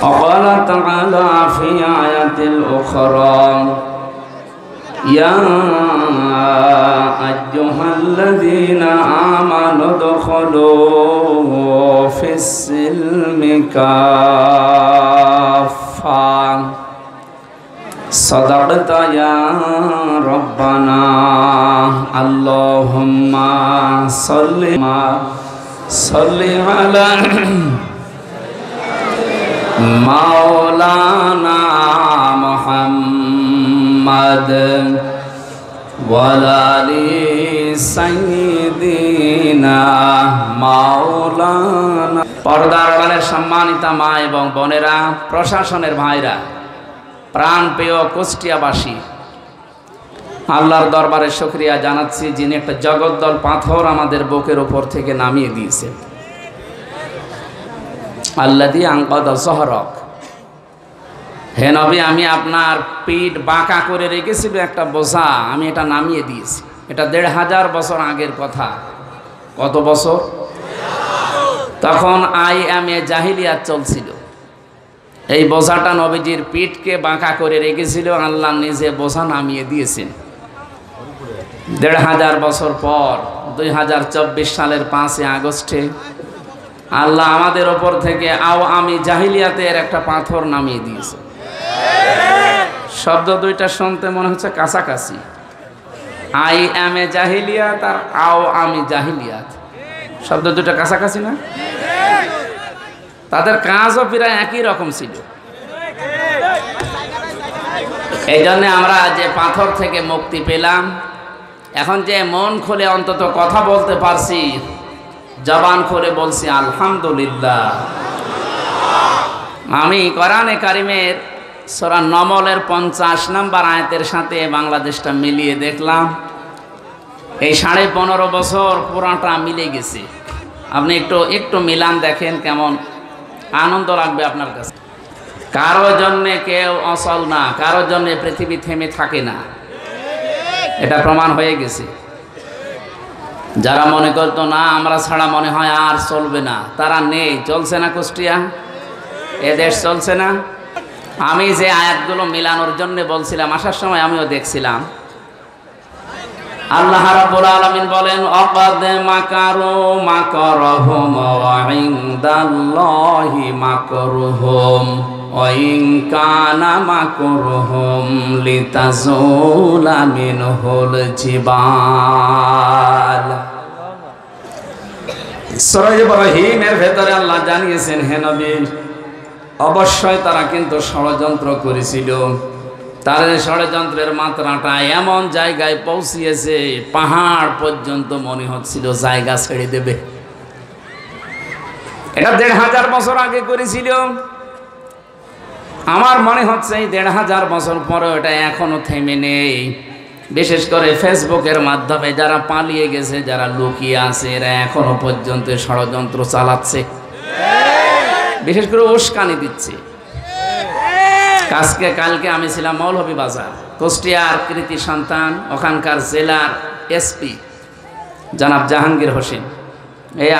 وقال تعالى في آية أخرى يا أيها الذين آمنوا ادخلوا في السلم كافة صدقت يا ربنا اللهم صل على مولانا محمد ওয়ালালি সাইয়্যিদিনা মাওলানা। পর্দার আড়ালের সম্মানিতা মা এবং বোনেরা, প্রশাসনের ভাইরা, প্রাণপ্রিয় কুষ্টিয়াবাসী, আল্লাহর দরবারে শুকরিয়া জানাচ্ছি যিনি একটা জগদ্দল পাথর আমাদের বুকের উপর থেকে নামিয়ে দিয়েছেন। আল্লাযী আনকাযা যহরাক, হে নবী, আমি আপনার পিঠ বাঁকা করে রেখেছিল একটা বোঝা, আমি এটা নামিয়ে দিয়েছি। এটা ১৫০০ বছর আগের কথা। কত বছর? তখন আইএমএ জাহিলিয়াত চলছিল। এই বোঝাটা নবীজির পিঠকে বাঁকা করে রেখেছিল, আল্লাহ নিজে বোঝা নামিয়ে দিয়েছেন। ১৫০০ বছর পর ২০২৪ সালের ৫ই আগস্টে আল্লাহ আমাদের ওপর থেকে আমি জাহিলিয়াতের একটা পাথর নামিয়ে দিয়েছে। শব্দ দুইটা শুনতে মনে হচ্ছে কাছাকাছি, আই এম এ জাহিলিয়াত আর আমি জাহিলিয়াত, শব্দ দুটো কাছাকাছি না? তাদের কাজও প্রায় একই রকম ছিল। এই জন্য আমরা যে পাথর থেকে মুক্তি পেলাম, এখন যে মন খুলে অন্তত কথা বলতে পারছি, জবান করে বলছি আলহামদুলিল্লাহ। আমি কোরআনে কারিমের সূরা নমলের ৫০ নম্বর আয়াতের সাথে বাংলাদেশটা মিলিয়ে দেখলাম, এই ১৫.৫ বছর পুরাটা মিলে গেছে। আপনি একটু মিলান দেখেন, কেমন আনন্দ লাগবে আপনার কাছে। কারো জন্যে কেউ অচল না, কারো জন্যে পৃথিবী থেমে থাকে না, এটা প্রমাণ হয়ে গেছে। যারা মনে করতো না আমরা ছাড়া মনে হয় আর চলবে না, তারা নেই। চলছে না কুষ্টিয়া, এ দেশ চলছে না। আমি যে আয়াতগুলো মিলানোর জন্য বলছিলাম, আসার সময় আমিও দেখছিলাম, আল্লাহ রাব্বুল আলামিন বলেন আকাদ মাকারু মাকারহুম ওয়া ইনদাল্লাহি মাকরুহুম ওয়া ইন কানা মাকরুহুম লিতাজুলা মিনহুল জিবাল। সূরা ইব্রাহিমের ভেতরে আল্লাহ জানিয়েছেন, হে নবী, অবশ্যই তারা কিন্তু ষড়যন্ত্র করেছিল। তার ষড়যন্ত্রের মাত্রাটা এমন জায়গায় পৌঁছিয়েছে, পাহাড় পর্যন্ত মনে হচ্ছিল জায়গা ছেড়ে দেবে। এটা ১৫০০ বছর আগে করেছিল। আমার মনে হচ্ছে এই ১৫০০ বছর পরে এটা এখনো থেমে নেই। বিশেষ করে ফেসবুকের মাধ্যমে যারা পালিয়ে গেছে, যারা লুকিয়ে আছে, এরা এখনো পর্যন্ত ষড়যন্ত্র চালাচ্ছে, বিশেষ করে উস্কানি দিচ্ছে। কালকে আমি ছিলাম মৌলভীবাজার, কুষ্টিয়ার কৃতি সন্তান, ওখানকার জেলার এসপি জনাব জাহাঙ্গীর হোসেন।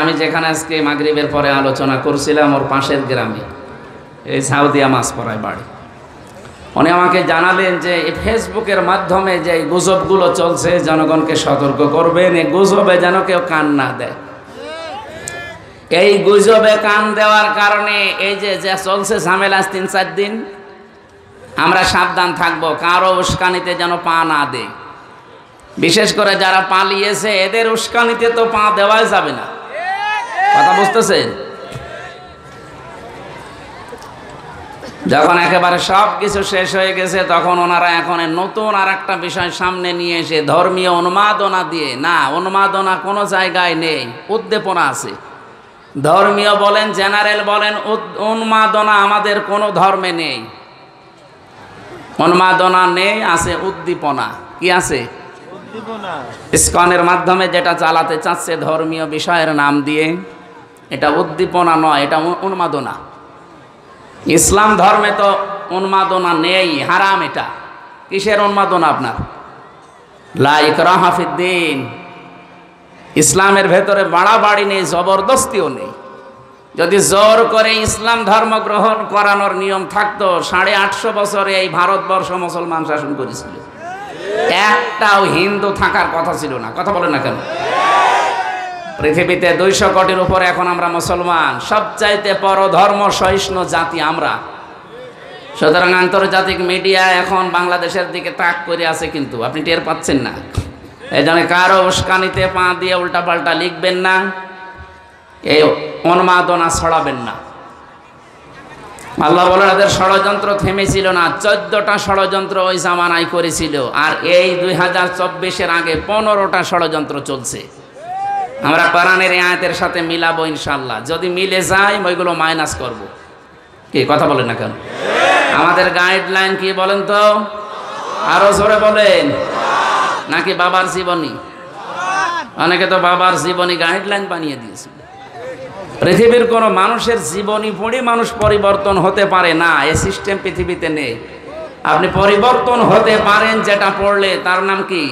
আমি যেখানে আজকে মাগরিবের পরে আলোচনা করছিলাম, ওর পাশের গ্রামে, এই সাউদিয়া মাছপড়ায় বাড়ি। উনি আমাকে জানালেন যে এই ফেসবুকের মাধ্যমে যে গুজবগুলো চলছে, জনগণকে সতর্ক করবেন, এই গুজবে যেন কেউ কান না দেয়। এই গুজবে কান দেওয়ার কারণে এই যে চলছে ঝামেলা ৩-৪ দিন, আমরা সাবধান থাকবো, কারো উস্কানিতে যেন পা না দেয়। বিশেষ করে যারা পালিয়েছে, এদের উস্কানিতে তো পা দেওয়াই যাবে না। কথা বুঝতেছেন? যখন একেবারে সব কিছু শেষ হয়ে গেছে, তখন ওনারা এখন নতুন আর একটা বিষয় সামনে নিয়ে এসে ধর্মীয় উন্মাদনা দিয়ে, না, উন্মাদনা কোনো জায়গায় নেই, উদ্দীপনা আছে। ধর্মীয় বলেন, জেনারেল বলেন, উন্মাদনা আমাদের কোনো ধর্মে নেই। উন্মাদনা নেই, আছে উদ্দীপনা। কি আছে? ইসকনের মাধ্যমে যেটা চালাতে চাচ্ছে ধর্মীয় বিষয়ের নাম দিয়ে, এটা উদ্দীপনা নয়, এটা উন্মাদনা। ইসলাম ধর্মে তো উন্মাদনা নেই, হারাম। এটা কিসের উন্মাদনা আপনার? লা ইকরাহা ফিদ্দীন। ইসলামের ভেতরে বাড়াবাড়ি নেই, জবরদস্তিও নেই। যদি জোর করে ইসলাম ধর্ম গ্রহণ করানোর নিয়ম থাকতো 850 বছরে এই ভারতবর্ষ মুসলমান শাসন করেছিল, একটাও হিন্দু থাকার কথা ছিল না। কথা বলে না কেন? পৃথিবীতে 200 কোটির উপরে এখন আমরা মুসলমান, সবচাইতে পরধর্ম সহিষ্ণু জাতি আমরা। সুতরাং আন্তর্জাতিক মিডিয়া এখন বাংলাদেশের দিকে তাক করে আছে, কিন্তু আপনি টের পাচ্ছেন না। এই জন্য কারো উস্কানিতে পা দিয়ে উল্টাপাল্টা লিখবেন না, এই উন্মাদনা ছড়াবেন না। আল্লাহ বলেন এদের ষড়যন্ত্র থেমেছিল না, 14টা ষড়যন্ত্র ওই জামানায় করেছিল, আর এই 2024-এর আগে 15টা ষড়যন্ত্র চলছে। আমরা কোরআনের আয়াতের সাথে মিলাবো ইনশাআল্লাহ, যদি মিলে যায় ওইগুলো মাইনাস করব। কি কথা বলেন না কেন? আমাদের গাইডলাইন কি বলেন তো? আরো জোরে বলেন। নাকি বাবার জীবনী? অনেকে তো বাবার জীবনী গাইডলাইন বানিয়ে দিয়েছে। পৃথিবীর কোন মানুষের জীবনী পড়ে মানুষ পরিবর্তন হতে পারে না, এই সিস্টেম পৃথিবীতে নেই। আপনি পরিবর্তন হতে পারেন যেটা পড়লে, তার নাম কি?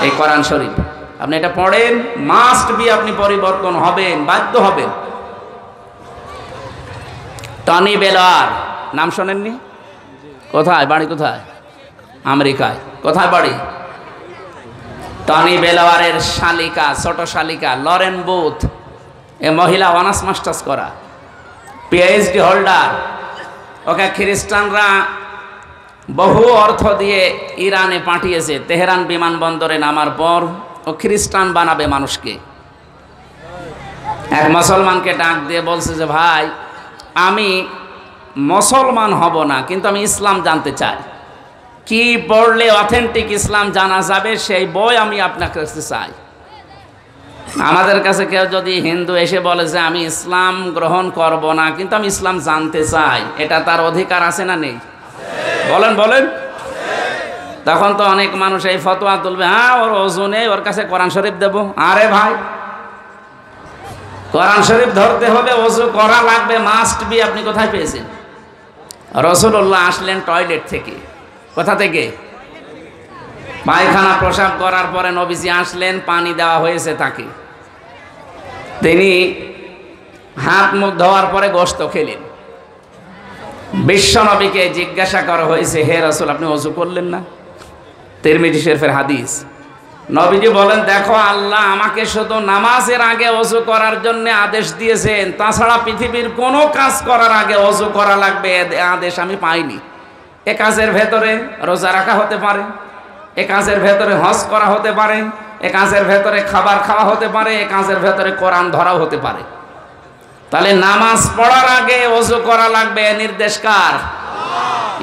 এই কোরআন শরীফ। আপনি এটা পড়েন, মাস্ট বি আপনি পরিবর্তন হবেন, বাধ্য হবেন। টনি বেলার নাম শোনেননি? কোথায় বাড়ি? কোথায়? আমেরিকায়। কোথায় বাড়ি? টনি বেলারের শালিকা, ছোট শালিকা লরেন বুথ, এ মহিলা অনার্স মাস্টার্স করা, পিএইচডি হোল্ডার। ওকে খ্রিস্টানরা বহু অর্থ দিয়ে ইরানে পাঠিয়েছে। তেহরান বিমানবন্দরে নামার পর ও খ্রিস্টান বানাবে মানুষকে। এক মুসলমানকে ডাক দিয়ে বলছে যে ভাই, আমি মুসলমান হব না, কিন্তু আমি ইসলাম জানতে চাই। কি পড়লে অথেন্টিক ইসলাম জানা যাবে সেই বই আমি আপনার কাছে চাই। আমাদের কাছে কেউ যদি হিন্দু এসে বলে যে আমি ইসলাম গ্রহণ করব না, কিন্তু আমি ইসলাম জানতে চাই, এটা তার অধিকার আছে না নেই? বলেন বলেন। তখন তো অনেক মানুষ এই ফতোয়া তুলবে, হ্যাঁ ওর ওযু নেই, ওর কাছে কোরআন শরীফ দেব। আরে ভাই, কোরআন শরীফ ধরতে হলে ওযু করা লাগবে, মাস্ট বি। আপনি কোথায় পেয়েছেন? রাসূলুল্লাহ আসলেন টয়লেট থেকে। কোথা থেকে? পায়খানা প্রসাব করার পরে নবীজি আসলেন, পানি দেওয়া হয়েছে তাকে। তিনি হাত মুখ ধোয়ার পরে গোশত খেলেন। বিশ্ব নবীকে জিজ্ঞাসা করা হয়েছে, হে রাসূল আপনি ওযু করলেন না? তিরমিজি শরীফের হাদিস। নবীজি বলেন, দেখো আল্লাহ আমাকে শুধু নামাজের আগে ওযু করার জন্য আদেশ দিয়েছেন, তাছাড়া পৃথিবীর কোনো কাজ করার আগে ওযু করা লাগবে আদেশ আমি পাইনি। এ কাজের ভেতরে রোজা রাখা হতে পারে, এ কাজের ভেতরে হজ করা হতে পারে, এ কাজের ভেতরে খাবার খাওয়া হতে পারে, এ কাজের ভেতরে কোরআন ধরা হতে পারে। তাহলে নামাজ পড়ার আগে ওযু করা লাগবে, নির্দেশ কার?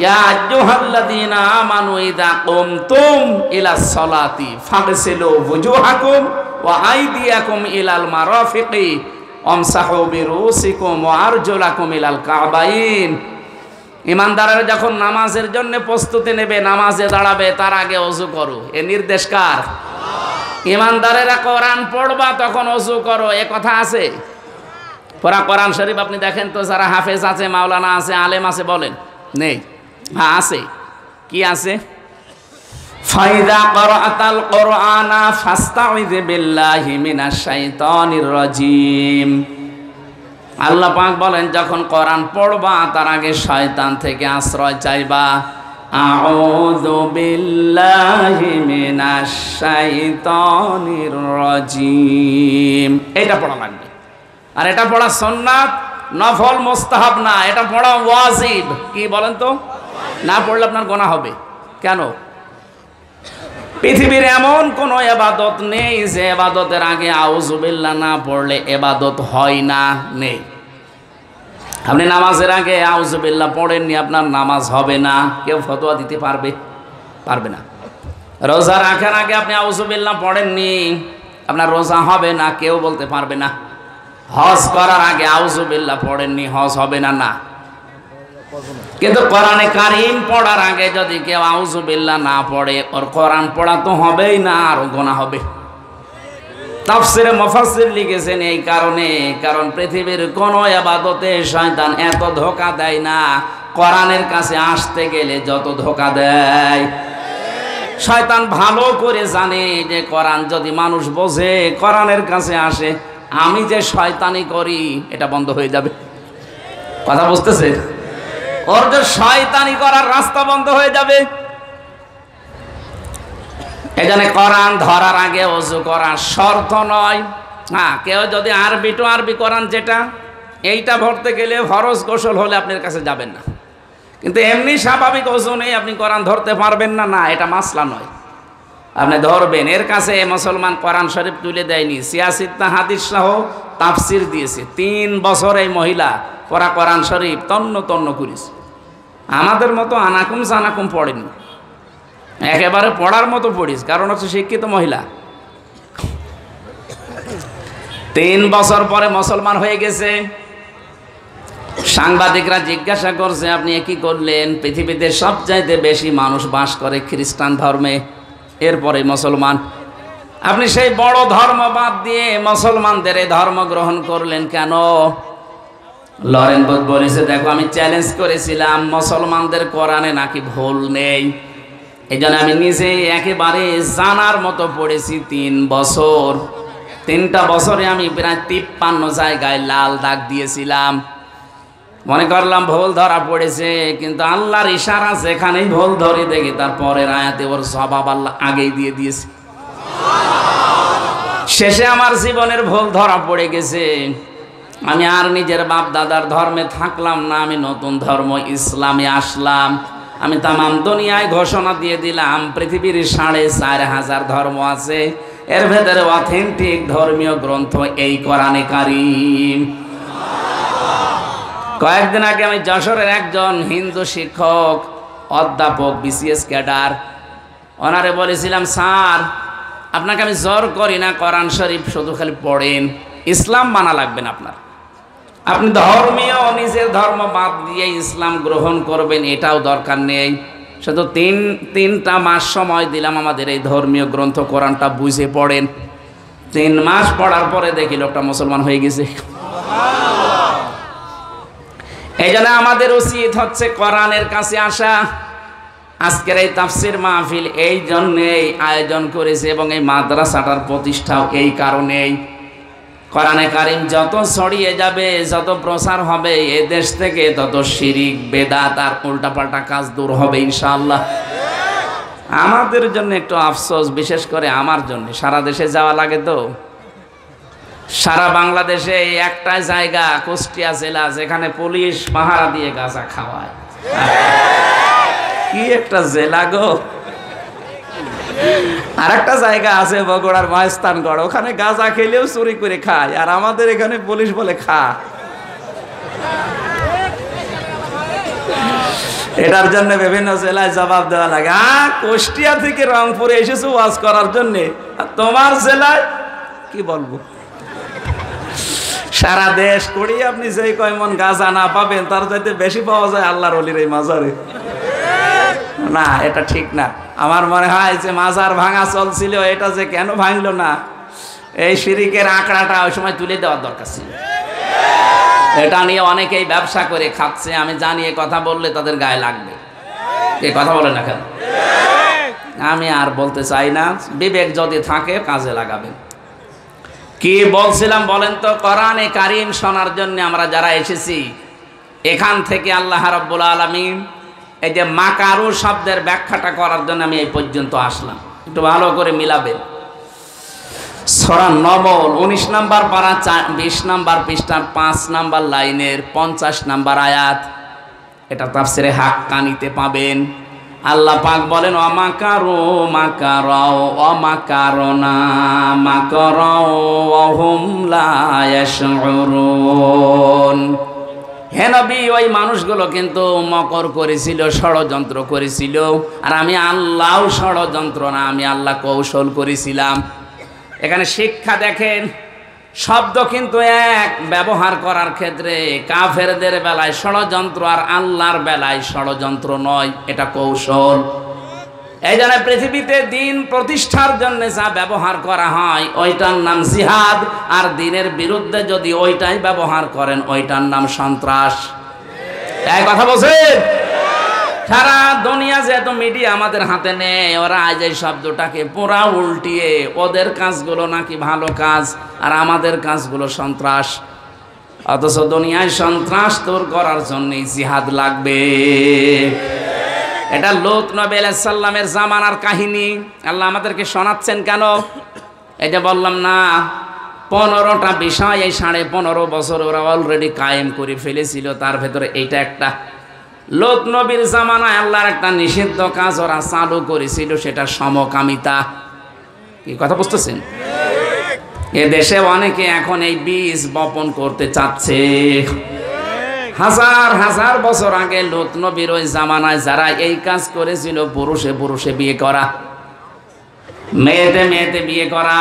ইয়া আইয়ুহাল্লাযীনা আমানু ইযা কুমতুম ইলাস সালাতি ফাগসিলু ওয়ুজুহাকুম ওয়া আইদিয়াকুম ইলাল মারাফিকি ওয়ামসাহু বিরুসিকুম ওয়া আরজুলাকুম ইলাল কাবাইন। ইমানদারেরা যখন নামাজের জন্য প্রস্তুতি নেবে, নামাজে দাঁড়াবে, তার আগে ওযু করো, এ নির্দেশ কার? ইমানদারেরা কোরআন পড়বা তখন ওযু করো, এ কথা আছে? পুরা কোরআন শরীফ আপনি দেখেন তো, যারা হাফেজ আছে, মাওলানা আছে, আলেম আছে, বলেন নেই? হ্যাঁ আছে। কি আছে? ফাইদা ক্বরাআতাল কুরআনা ফাস্তাইয বিল্লাহি মিনাশ শাইতানির রাজিম। আল্লাহ পাক বলেন, যখন কোরআন পড়বা তার আগে শয়তান থেকে আশ্রয় চাইবা। আউযু বিল্লাহি মিনাশ শাইতানির রাজিম, এটা পড়া লাগবে। আর এটা পড়া সুন্নাত, নফল, মুস্তাহাব না, এটা পড়া ওয়াজিব। কি বলেন তো? না পড়লে আপনার গুনাহ হবে। কেন? পৃথিবীর এমন কোন ইবাদত নেই যে ইবাদতের আগে আউযু বিল্লাহ না পড়লে ইবাদত হয় না, নেই। আপনি নামাজের আগে আউযু বিল্লাহ পড়েননি, আপনার নামাজ হবে না, কেউ ফতোয়া দিতে পারবে? পারবে না। রোজা রাখার আগে আপনি আউযু বিল্লাহ পড়েননি, আপনার রোজা হবে না, কেউ বলতে পারবে না। হজ করার আগে আউযু বিল্লাহ পড়েননি, হজ হবে না। না, কিন্তু কোরআনে কারীম পড়ার আগে যদি কেউ আউযু বিল্লাহ না পড়ে, ওর কোরআন পড়া তো হবেই না, আর গুনাহ হবে। তাফসিরে মুফাসসির লিখেছেন এই কারণে, কারণ পৃথিবীর কোন ইবাদতে শয়তান এত ধোঁকা দেয় না, কোরআনের কাছে আসতে গেলে যত ধোঁকা দেয়। শয়তান ভালো করে জানে যে কোরআন যদি মানুষ বোঝে, কোরআনের কাছে আসে, আমি যে শয়তানি করি এটা বন্ধ হয়ে যাবে। কথা বুঝতেছে? ওর যে শয়তানি করার রাস্তা বন্ধ হয়ে যাবে। এজন্য কোরআন ধরার আগে ওযু করা শর্ত নয়। হ্যাঁ, কেউ যদি আরবি টু আরবি কোরআন যেটা এইটা ভরতে গেলে ফরজ গোসল হলে আপনার কাছে যাবেন না, কিন্তু এমনি স্বাভাবিক ওযু নেই আপনি কোরআন ধরতে পারবেন না, না এটা মাসলা নয়, আপনি ধরবেন। এর কাছে মুসলমান কোরআন শরীফ তুলে দেয়নি, সিয়াসিত্তা হাদিস সহ তাফসির দিয়েছে। 3 বছর এই মহিলা পড়া কোরআন শরীফ তন্ন তন্ন করেছে। আমাদের মতো আনাকুম সানাকুম পড়েনি, একেবারে পড়ার মতো পড়িস, কারণ হচ্ছে শিক্ষিত মহিলা। 3 বছর পরে মুসলমান হয়ে গেছে। সাংবাদিকরা জিজ্ঞাসা করছে আপনি কি করলেন? পৃথিবীতে সবচাইতে বেশি মানুষ বাস করে খ্রিস্টান ধর্মে, এরপরে মুসলমান, আপনি সেই বড় ধর্ম বাদ দিয়ে মুসলমানদের এই ধর্ম গ্রহণ করলেন কেন? লরেন বুথ বলেছে, দেখো আমি চ্যালেঞ্জ করেছিলাম মুসলমানদের কোরআনে নাকি ভুল নেই, এই জন্য আমি নিজে একেবারে জানার মতো পড়েছি 3 বছর। 3টা বছরে আমি প্রায় 53 জায়গায় লাল দাগ দিয়েছিলাম। মনে করলাম ভুল ধরা পড়েছে, কিন্তু আল্লাহর ইশারা যেখানেই ভুল ধরে দেখি তার পরের আয়াতে ওর জবাব আল্লাহ আগেই দিয়ে দিয়েছে। শেষে আমার জীবনের ভুল ধরা পড়ে গেছে। আমি আর নিজের বাপ দাদার ধর্মে থাকলাম না, আমি নতুন ধর্ম ইসলামে আসলাম। আমি তামাম দুনিয়ায় ঘোষণা দিয়ে দিলাম পৃথিবীর 4,500 ধর্ম আছে, এর ভেতরে অথেন্টিক ধর্মীয় গ্রন্থ এই কোরআনে কারীম। কয়েকদিন আগে আমি যশোরের একজন হিন্দু শিক্ষক, অধ্যাপক, বিসিএস ক্যাডার, ওনারে বলেছিলাম, স্যার আপনাকে আমি জোর করি না, কোরআন শরীফ শুধু খালি পড়েন, ইসলাম মানা লাগবে না আপনার, আপনি ধর্মীয় নিজের ধর্ম বাদ দিয়ে ইসলাম গ্রহণ করবেন এটাও দরকার নেই, শুধু 3টা মাস সময় দিলাম আমাদের এই ধর্মীয় গ্রন্থ কোরআনটা বুঝে পড়েন। 3 মাস পড়ার পরে দেখি লোকটা মুসলমান হয়ে গেছে। এই জন্য আমাদের উচিত হচ্ছে কোরআনের কাছে আসা। আজকের এই তাফসির মাহফিল এই জন্যেই আয়োজন করেছে এবং এই মাদ্রাসাটার প্রতিষ্ঠাও এই কারণেই। কোরআনে কারীম যত ছড়িয়ে যাবে, যত প্রচার হবে এ দেশ থেকে, তত শিরিক বেদাত আর উল্টাপাল্টা কাজ দূর হবে ইনশাআল্লাহ। আমাদের জন্য একটু আফসোস, বিশেষ করে আমার জন্য, সারা দেশে যাওয়া লাগে তো, সারা বাংলাদেশে একটা জায়গা কুষ্টিয়া জেলা যেখানে পুলিশ পাহারা দিয়ে গাঁজা খাওয়ায়। কি একটা জেলা গো! আর একটা জায়গা আছে বগুড়ার মহেস্তানগড়, ওখানে গাঁজা খেলেও চুরি করে খায়, আর আমাদের এখানে পুলিশ বলে খা। এটার জন্য বিভিন্ন জেলায় জবাব দেওয়া লাগে। কুষ্টিয়া থেকে রংপুরে এসেছো ওয়াজ করার জন্য, আর তোমার জেলায় কি বলবো? সারা দেশ করিয়ে আপনি যেই কয় মন গাঁজা না পাবেন, তার চাইতে বেশি পাওয়া যায় আল্লাহর ওলির এই মাজারে। না, এটা ঠিক না। আমার মনে হয় যে মাজার ভাঙা চলছিল, এটা যে কেন ভাঙলো না, এই শিরিকের আঁকড়াটা ওই সময় তুলে দেওয়ার দরকার ছিল। এটা নিয়ে অনেকেই ব্যবসা করে খাচ্ছে, আমি জানি এ কথা বললে তাদের গায়ে লাগবে। এ কথা বলে না কেন? আমি আর বলতে চাই না, বিবেক যদি থাকে কাজে লাগাবেন। কি বলছিলাম বলেন তো? কোরআনে কারীম শোনার জন্য আমরা যারা এসেছি, এখান থেকে আল্লাহ রাব্বুল আলামিন এই যে মাকারু শব্দের ব্যাখ্যাটা করার জন্য আমি এই পর্যন্ত আসলাম। একটু ভালো করে মিলাবেন। সূরা নমল 19 নম্বর পারা 20 নম্বর পৃষ্ঠার 5 নম্বর লাইনের 50 নম্বর আয়াত, এটা তাফসিরে হাক্কানিতে পাবেন। আল্লাহ পাক বলেন, অমাকারু মাকারাও অমাকারনা মাকারাও ওয়াহুম লা ইয়াশউরুন। হে নবী, ওই মানুষগুলো কিন্তু মকর করেছিল, ষড়যন্ত্র করেছিল, আর আমি আল্লাহও ষড়যন্ত্র না, আমি আল্লাহ কৌশল করেছিলাম। এখানে শিক্ষা দেখেন, শব্দ কিন্তু এক, ব্যবহার করার ক্ষেত্রে কাফেরদের বেলায় ষড়যন্ত্র আর আল্লাহর বেলায় ষড়যন্ত্র নয়, এটা কৌশল। এই জন্য পৃথিবীতে দিন প্রতিষ্ঠার জন্য যা ব্যবহার করা হয় ওইটার নাম জিহাদ, আর দিনের বিরুদ্ধে যদি ওইটাই ব্যবহার করেন ওইটার নাম সন্ত্রাস। এই কথা বলছেন? সারা দুনিয়া যেহেতু মিডিয়া আমাদের হাতে নেই, ওরা আজ এই শব্দটাকে পুরা উল্টিয়ে ওদের কাজগুলো নাকি ভালো কাজ আর আমাদের কাজগুলো সন্ত্রাস। অথচ দুনিয়ায় সন্ত্রাস দূর করার জন্য জিহাদ লাগবে। এটা লূত নবী আলাইহিস সালামের জামানার কাহিনী আল্লাহ আমাদেরকে শোনাচ্ছেন কেন? এই যে বললাম না 15টা বিষয় এই 15.5 বছর ওরা অলরেডি কায়েম করে ফেলেছিল, তার ভেতরে এইটা একটা। লূত নবীর জামানায় আল্লাহর একটা নিষিদ্ধ কাজ ওরা চালু করেছিল, সেটা সমকামিতা। কি কথা বুঝতেছেন? এ দেশে অনেকে এখন এই বীজ বপন করতে চাচ্ছে। হাজার হাজার বছর আগে লূত নবীর ওই জামানায় যারা এই কাজ করেছিল, পুরুষে পুরুষে বিয়ে করা, মেয়েতে মেয়েতে বিয়ে করা,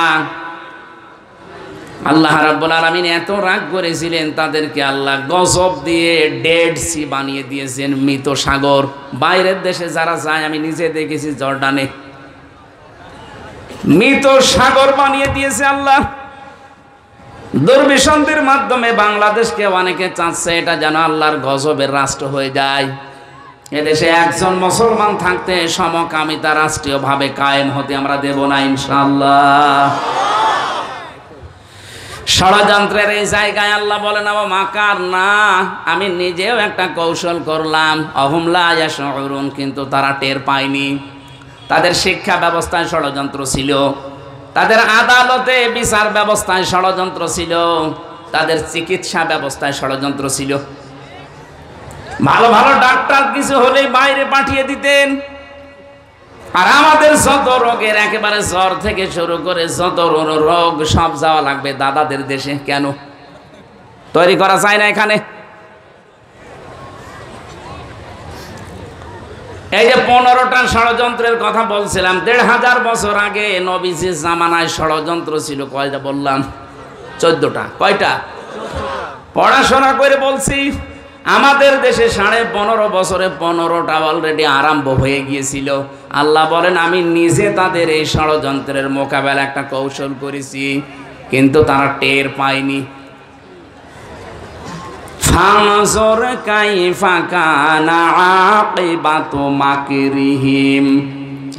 আল্লাহ রাব্বুল আলামিন এত রাগ করেছিলেন তাদেরকে আল্লাহ গজব দিয়ে ডেড সি বানিয়ে দিয়েছেন, মৃত সাগর। বাইরের দেশে যারা যায়, আমি নিজে দেখেছি জর্ডানে, মৃত সাগর বানিয়ে দিয়েছে আল্লাহ। দুর্বিসন্ধির মাধ্যমে বাংলাদেশকে অনেকে চাচ্ছে এটা যেন আল্লাহর গজবের রাষ্ট্র হয়ে যায়। এদেশে একজন মুসলমান থাকতে সমকামিতা রাষ্ট্রীয়ভাবে কায়েম হতে আমরা দেব না ইনশাআল্লাহ। ষড়যন্ত্রের এই জায়গায় আল্লাহ বলেন মাকার না, আমি নিজেও একটা কৌশল করলাম, অহুম লা ইয়াশউরুন, কিন্তু তারা টের পায়নি। তাদের শিক্ষা ব্যবস্থায় ষড়যন্ত্র ছিল, তাদের আদালতে বিচার ব্যবস্থায় ষড়যন্ত্র ছিল, তাদের চিকিৎসা ব্যবস্থায় ষড়যন্ত্র ছিল। ভালো ভালো ডাক্তার কিছু হলেই বাইরে পাঠিয়ে দিতেন, আর আমাদের যত রোগের একেবারে জ্বর থেকে শুরু করে যত রোগ সব যাওয়া লাগবে দাদাদের দেশে। কেন তৈরি করা যায় না এখানে? এই যে 15টা ষড়যন্ত্রের কথা বলছিলাম, 1500 বছর আগে নবীজির জামানায় ষড়যন্ত্র ছিল কয়টা বললাম? 14টা। কয়টা? পড়াশোনা করে বলছি, আমাদের দেশে 15.5 বছরে 15টা অলরেডি আরম্ভ হয়ে গিয়েছিল। আল্লাহ বলেন আমি নিজে তাদের এই ষড়যন্ত্রের মোকাবেলা একটা কৌশল করেছি, কিন্তু তারা টের পায়নি। ফানজুর কাইফা কানা আকিবাতু মাকরিহিম,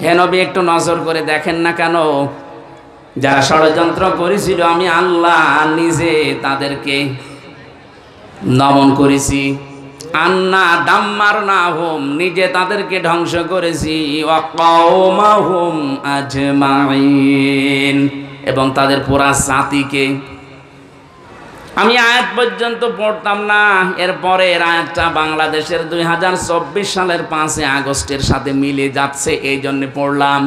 হে নবী একটু নজর করে দেখেন না কেন? যারা ষড়যন্ত্র করেছিল আমি আল্লাহ নিজে তাদেরকে দমন করেছি। আন্না দাম্মারনাহুম, নিজে তাদেরকে ধ্বংস করেছি। ওয়া কওমাহুম আজমাইন, এবং তাদের পুরা জাতিকে। আমি আয়াত পর্যন্ত পড়তাম না, এরপরে এর আয়াতটা বাংলাদেশের 2024 সালের 5 আগস্টের সাথে মিলে যাচ্ছে, এই জন্য পড়লাম।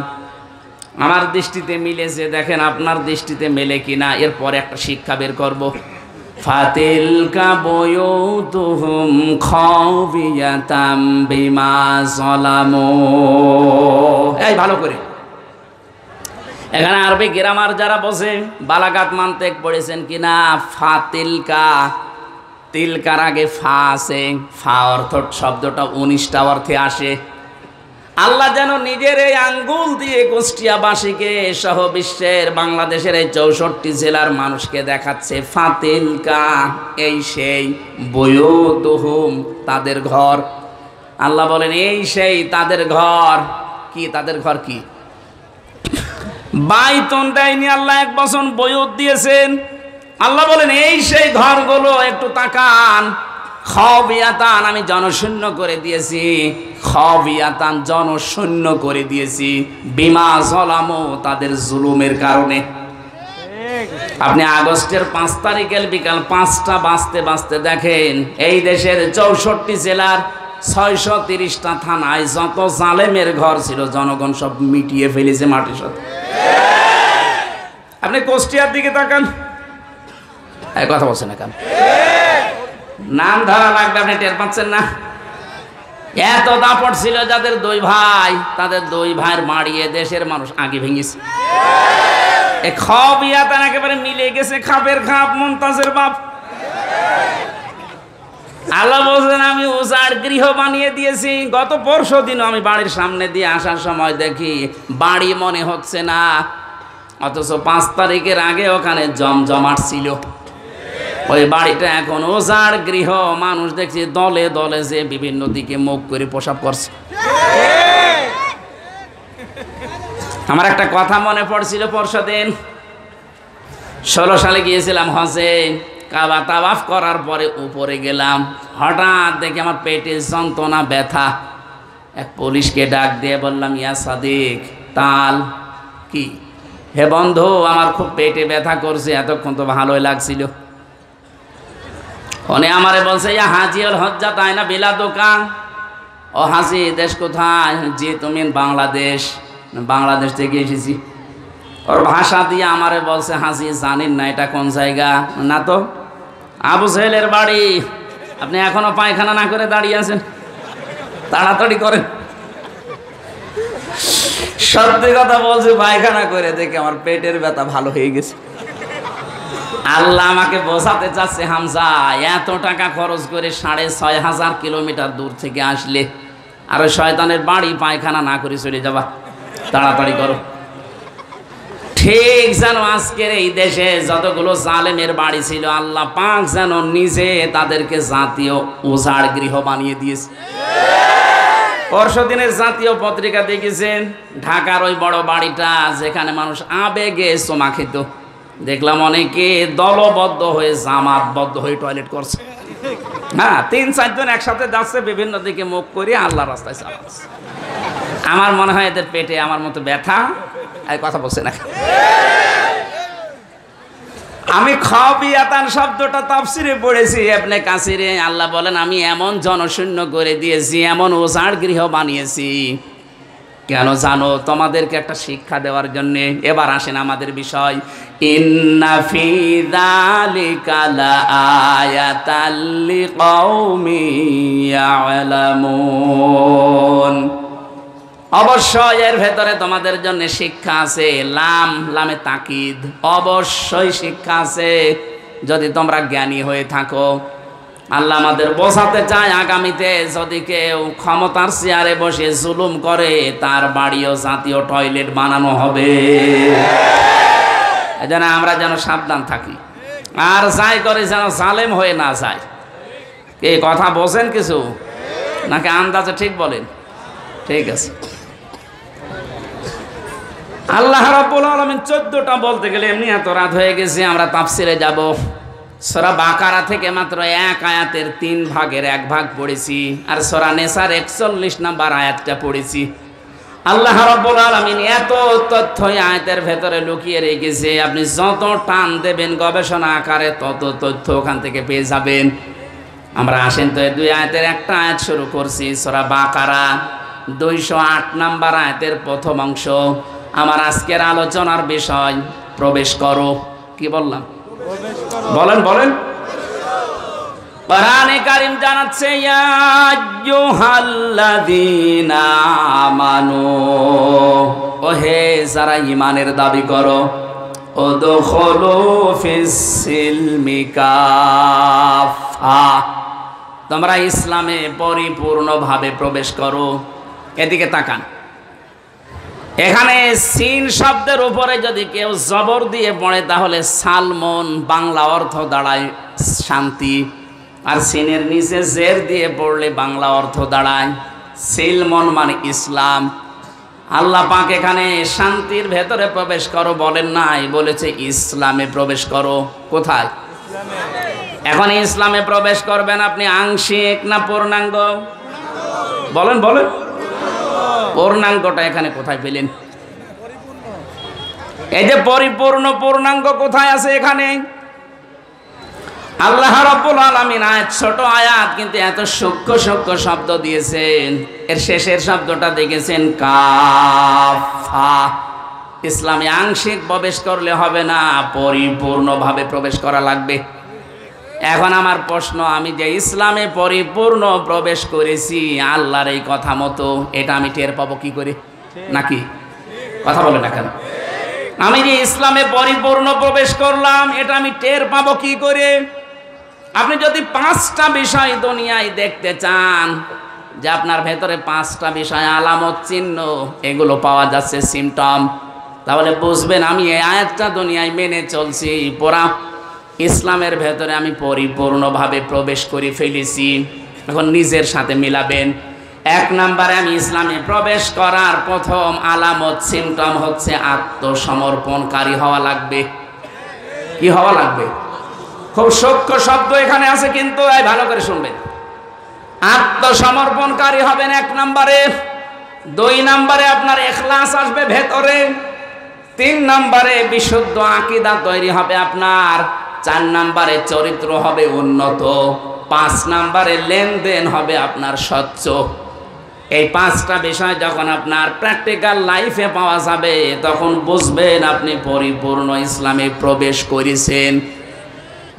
আমার দৃষ্টিতে মিলেছে, দেখেন আপনার দৃষ্টিতে মেলে কিনা। এরপরে একটা শিক্ষা বের করব। ফাতিলকা বুয়ুতুহুম খাওফিয়াতাম বিমা যালামু, এই ভালো করে এখানে আরবি গ্রামার যারা বসে বালাগাত মানতেক পড়েছেন কিনা? ফাতিলকা, তিলকার আগে ফা আছে, ফা অর্থ শব্দটা 19টা অর্থে আসে। আল্লাহ যেন নিজের এই আঙ্গুল দিয়ে কুষ্টিয়াবাসীকে সহ বিশ্বের বাংলাদেশের এই 64 জেলার মানুষকে দেখাচ্ছে ফাতিলকা, এই সেই, বুয়ুতুহুম তাদের ঘর। আল্লাহ বলেন এই সেই তাদের ঘর। কি তাদের ঘর? কি বাইতুন দেয়নি আল্লাহ, 1 বছর বয়ুত দিয়েছেন। আল্লাহ বলেন এই সেই ঘরগুলো একটু তাকান। খাওফিয়াতান, আমি জনশূন্য করে দিয়েছি। খাওফিয়াতান, জনশূন্য করে দিয়েছি। বিমা যালামু, তাদের জুলুমের কারণে। আপনি আগস্টের 5 তারিখের বিকাল 5টা বাজতে বাজতে দেখেন এই দেশের 64 জেলার 630টা থানায় যত জালেমের ঘর ছিল জনগণ সব মিটিয়ে ফেলেছে মাটির সাথে। আপনি কুষ্টিয়ার দিকে তাকান, এই কথা বলছেন না কেন? নাম ধরা লাগবে, আপনি টের পাচ্ছেন না? এত দাপট ছিল যাদের 2 ভাই, তাদের 2 ভাইয়ের মারিয়ে দেশের মানুষ আগে ভেঙেছে। এই খাওফিয়াতান একেবারে মিলে গেছে, খাপের খাপ, মুনতাজের বাপ। আল্লাহ বলছেন আমি উজাড় গৃহ বানিয়ে দিয়েছি। গত পরশু দিনও আমি বাড়ির সামনে দিয়ে আসার সময় দেখি বাড়ি মনে হচ্ছে না, অথচ 5 তারিখের আগে ওখানে জমজমাট ছিল। ওই বাড়িটা এখন ওজাড় গৃহ, মানুষ দেখছি দলে দলে যে বিভিন্ন দিকে মুখ করে প্রসাব করছে। আমার একটা কথা মনে পড়ছিল, পরশুদিন 16 সালে গিয়েছিলাম হজে, কাবা তাওয়াফ করার পরে উপরে গেলাম, হঠাৎ দেখি আমার পেটে যন্ত্রণা, ব্যথা। এক পুলিশকে ডাক দিয়ে বললাম, ইয়া সাদিক তাল, কি হে বন্ধু, আমার খুব পেটে ব্যথা করছে, এতক্ষণ তো ভালোই লাগছিল। উনি আমারে বলছে, ইয়া হাজিউল হজ্জা তাই না বিলা দোকান। ও হাজি, দেশ কোথায়? জি তুমি বাংলাদেশ। বাংলাদেশ থেকে এসেছি। ওর ভাষা দিয়ে আমারে বলছে, হাজি জানেন না এটা কোন জায়গা? না তো। আবু জেহেলের বাড়ি। আপনি এখনো পায়খানা না করে দাঁড়িয়ে আছেন, তাড়াতাড়ি করেন। সত্যি কথা বলছি, পায়খানা করে দেখে আমার পেটের ব্যথা ভালো হয়ে গেছে। আল্লাহ আমাকে বোঝাতে চাচ্ছে, হামজা এত টাকা খরচ করে 6500 কিলোমিটার দূর থেকে আসলে আর ওই শয়তানের বাড়ি পায়খানা না করে চলে যাবা, তাড়াতাড়ি করো। ঠিক যেন আজকের এই দেশে যতগুলো জালেমের বাড়ি ছিল, আল্লাহ পাক যেন নিজে তাদেরকে জাতীয় উজাড় গৃহ বানিয়ে দিয়েছে। পরশুদিনের জাতীয় পত্রিকা দেখেছেন, ঢাকার ওই বড় বাড়িটা যেখানে মানুষ আবেগে চোমা খেত, দেখলাম অনেকে দলবদ্ধ হয়ে জামাতবদ্ধ হয়ে টয়লেট করছে। হ্যাঁ, 3-4 জন একসাথে যাচ্ছে, বিভিন্ন দিকে মুখ করে আল্লাহ রাস্তায় চালাচ্ছে। আমার মনে হয় এদের পেটে আমার মতো ব্যথা, আর কথা বলছে না। আমি খাবিয়াতান শব্দটা তাফসিরে পড়েছি ইবনে কাসিরে। আল্লাহ বলেন, আমি এমন জনশূন্য করে দিয়েছি, এমন ওজাড় গৃহ বানিয়েছি। কেন জানো? তোমাদেরকে একটা শিক্ষা দেওয়ার জন্য। এবার আসেন আমাদের বিষয়। ইন্না ফি যালিকা লাআয়াতাল লিকাউমি ইয়ালামুন। অবশ্যই এর ভেতরে তোমাদের জন্য শিক্ষা আছে। লাম, লামে তাকিদ, অবশ্যই শিক্ষা আছে যদি তোমরা জ্ঞানী হয়ে থাকো। আল্লাহ আমাদের বোঝাতে চায়, আগামীতে যদি কেউ ক্ষমতার চেয়ারে বসে জুলুম করে, তার বাড়িও জাতীয় টয়লেট বানানো হবে। এজন্য আমরা যেন সাবধান থাকি, আর যাই করে যেন জালেম হয়ে না যায়। কে কথা বোঝেন কিছু নাকি আন্দাজে ঠিক বলেন? ঠিক আছে। আল্লাহ রাব্বুল আলামিন 14টা বলতে গেলে এমনি এত রাত হয়ে গেছে, আমরা তাফসিরে যাব। সূরা বাকারা থেকে মাত্র 1 আয়াতের 3 ভাগের 1 ভাগ পড়েছি, আর সূরা নিসার 41 নম্বর আয়াতটা পড়েছি। আল্লাহ রাব্বুল আলামিন এত তথ্য আয়াতের ভেতরে লুকিয়ে রেখেছে, আপনি যত টান দেবেন গবেষণা আকারে তত তথ্য ওখান থেকে পেয়ে যাবেন। আমরা আসেন তো 2 আয়াতের একটা আয়াত শুরু করছি, সূরা বাকারা 208 নম্বর আয়াতের প্রথম অংশ। আমার আজকের আলোচনার বিষয় প্রবেশ করো। কি বললাম? বলেন বলেন। কোরআনে কারীম জানাচ্ছে, ইয়া আইয়ুহাল্লাযীনা আমানু, ওহে যারা ঈমানের দাবি করো, উদখুলু ফিস সিলমি কাফা, তোমরা ইসলামে পরিপূর্ণভাবে প্রবেশ করো। এদিকে তাকান, এখানে সিন শব্দের উপরে যদি কেউ জবর দিয়ে পড়ে তাহলে সালমন বাংলা অর্থ দাঁড়ায় শান্তি, আর সিনের নিচে জের দিয়ে পড়লে বাংলা অর্থ দাঁড়ায় সিলমন, মানে ইসলাম। আল্লাহ পাক এখানে শান্তির ভেতরে প্রবেশ করো বলেন নাই, বলেছে ইসলামে প্রবেশ করো। কোথায়? এখন ইসলামে প্রবেশ করবেন আপনি আংশিক না পূর্ণাঙ্গ? বলেন বলেন। পূর্ণাঙ্গটা এখানে কোথায় পেলেন? এই যে পরিপূর্ণ পূর্ণাঙ্গ কোথায় আছে এখানে? আল্লাহ রাব্বুল আলামিন আয়াত, ছোট আয়াত কিন্তু এত সূক্ষ্ম সূক্ষ্ম শব্দ দিয়েছেন। এর শেষের শব্দটা দেখেছেন কাফা। ইসলামে আংশিক প্রবেশ করলে হবে না, পরিপূর্ণভাবে প্রবেশ করা লাগবে। এখন আমার প্রশ্ন, আমি যে ইসলামে পরিপূর্ণ প্রবেশ করেছি আল্লাহর এই কথা মতো, এটা আমি টের পাবো কি করে? নাকি কথা বলে না কেন? আমি যে ইসলামে পরিপূর্ণ প্রবেশ করলাম এটা আমি টের পাবো কি করে? আপনি যদি 5টা বিষয় দুনিয়ায় দেখতে চান, যে আপনার ভেতরে 5টা বিষয় আলামত চিহ্ন এগুলো পাওয়া যাচ্ছে, সিমটম, তাহলে বুঝবেন আমি এই আয়াতটা দুনিয়ায় মেনে চলছি। পুরা ইসলামের ভেতরে আমি পরিপূর্ণভাবে প্রবেশ করে ফেলেছি। এখন নিজের সাথে মিলাবেন। 1 নম্বরে আমি ইসলামে প্রবেশ করার প্রথম আলামত সিমটম হচ্ছে আত্মসমর্পণকারী হওয়া লাগবে। কি হওয়া লাগবে? খুব সূক্ষ্ম শব্দ এখানে আছে, কিন্তু ভালো করে শুনবেন। আত্মসমর্পণকারী হবেন 1 নম্বরে। 2 নম্বরে আপনার ইখলাস আসবে ভেতরে। 3 নম্বরে বিশুদ্ধ আকীদা তৈরি হবে আপনার। 4 নম্বরে চরিত্র হবে উন্নত। 5 নম্বরে লেনদেন হবে আপনার স্বচ্ছ। এই 5টা বিষয় যখন আপনার প্র্যাকটিক্যাল লাইফে পাওয়া যাবে, তখন বুঝবেন আপনি পরিপূর্ণ ইসলামে প্রবেশ করেছেন।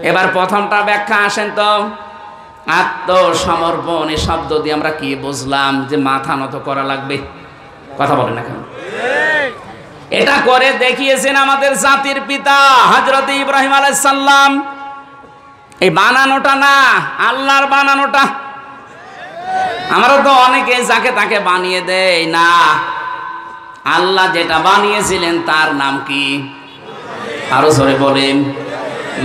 এবার প্রথমটা ব্যাখ্যা আসেন তো। আত্মসমর্পণ এই শব্দ দিয়ে আমরা কি বুঝলাম? যে মাথা নত করা লাগবে। কথা বলেন না কেন? এটা করে দেখিয়েছেন আমাদের জাতির পিতা হযরত ইব্রাহিম আলাইহিস সালাম। এই বানানোটা না, আল্লাহর বানানোটা। আমরা তো অনেকে যাকে তাকে বানিয়ে দেয় না। আল্লাহ যেটা বানিয়েছিলেন তার নাম কি? আরো জোরে বলেন।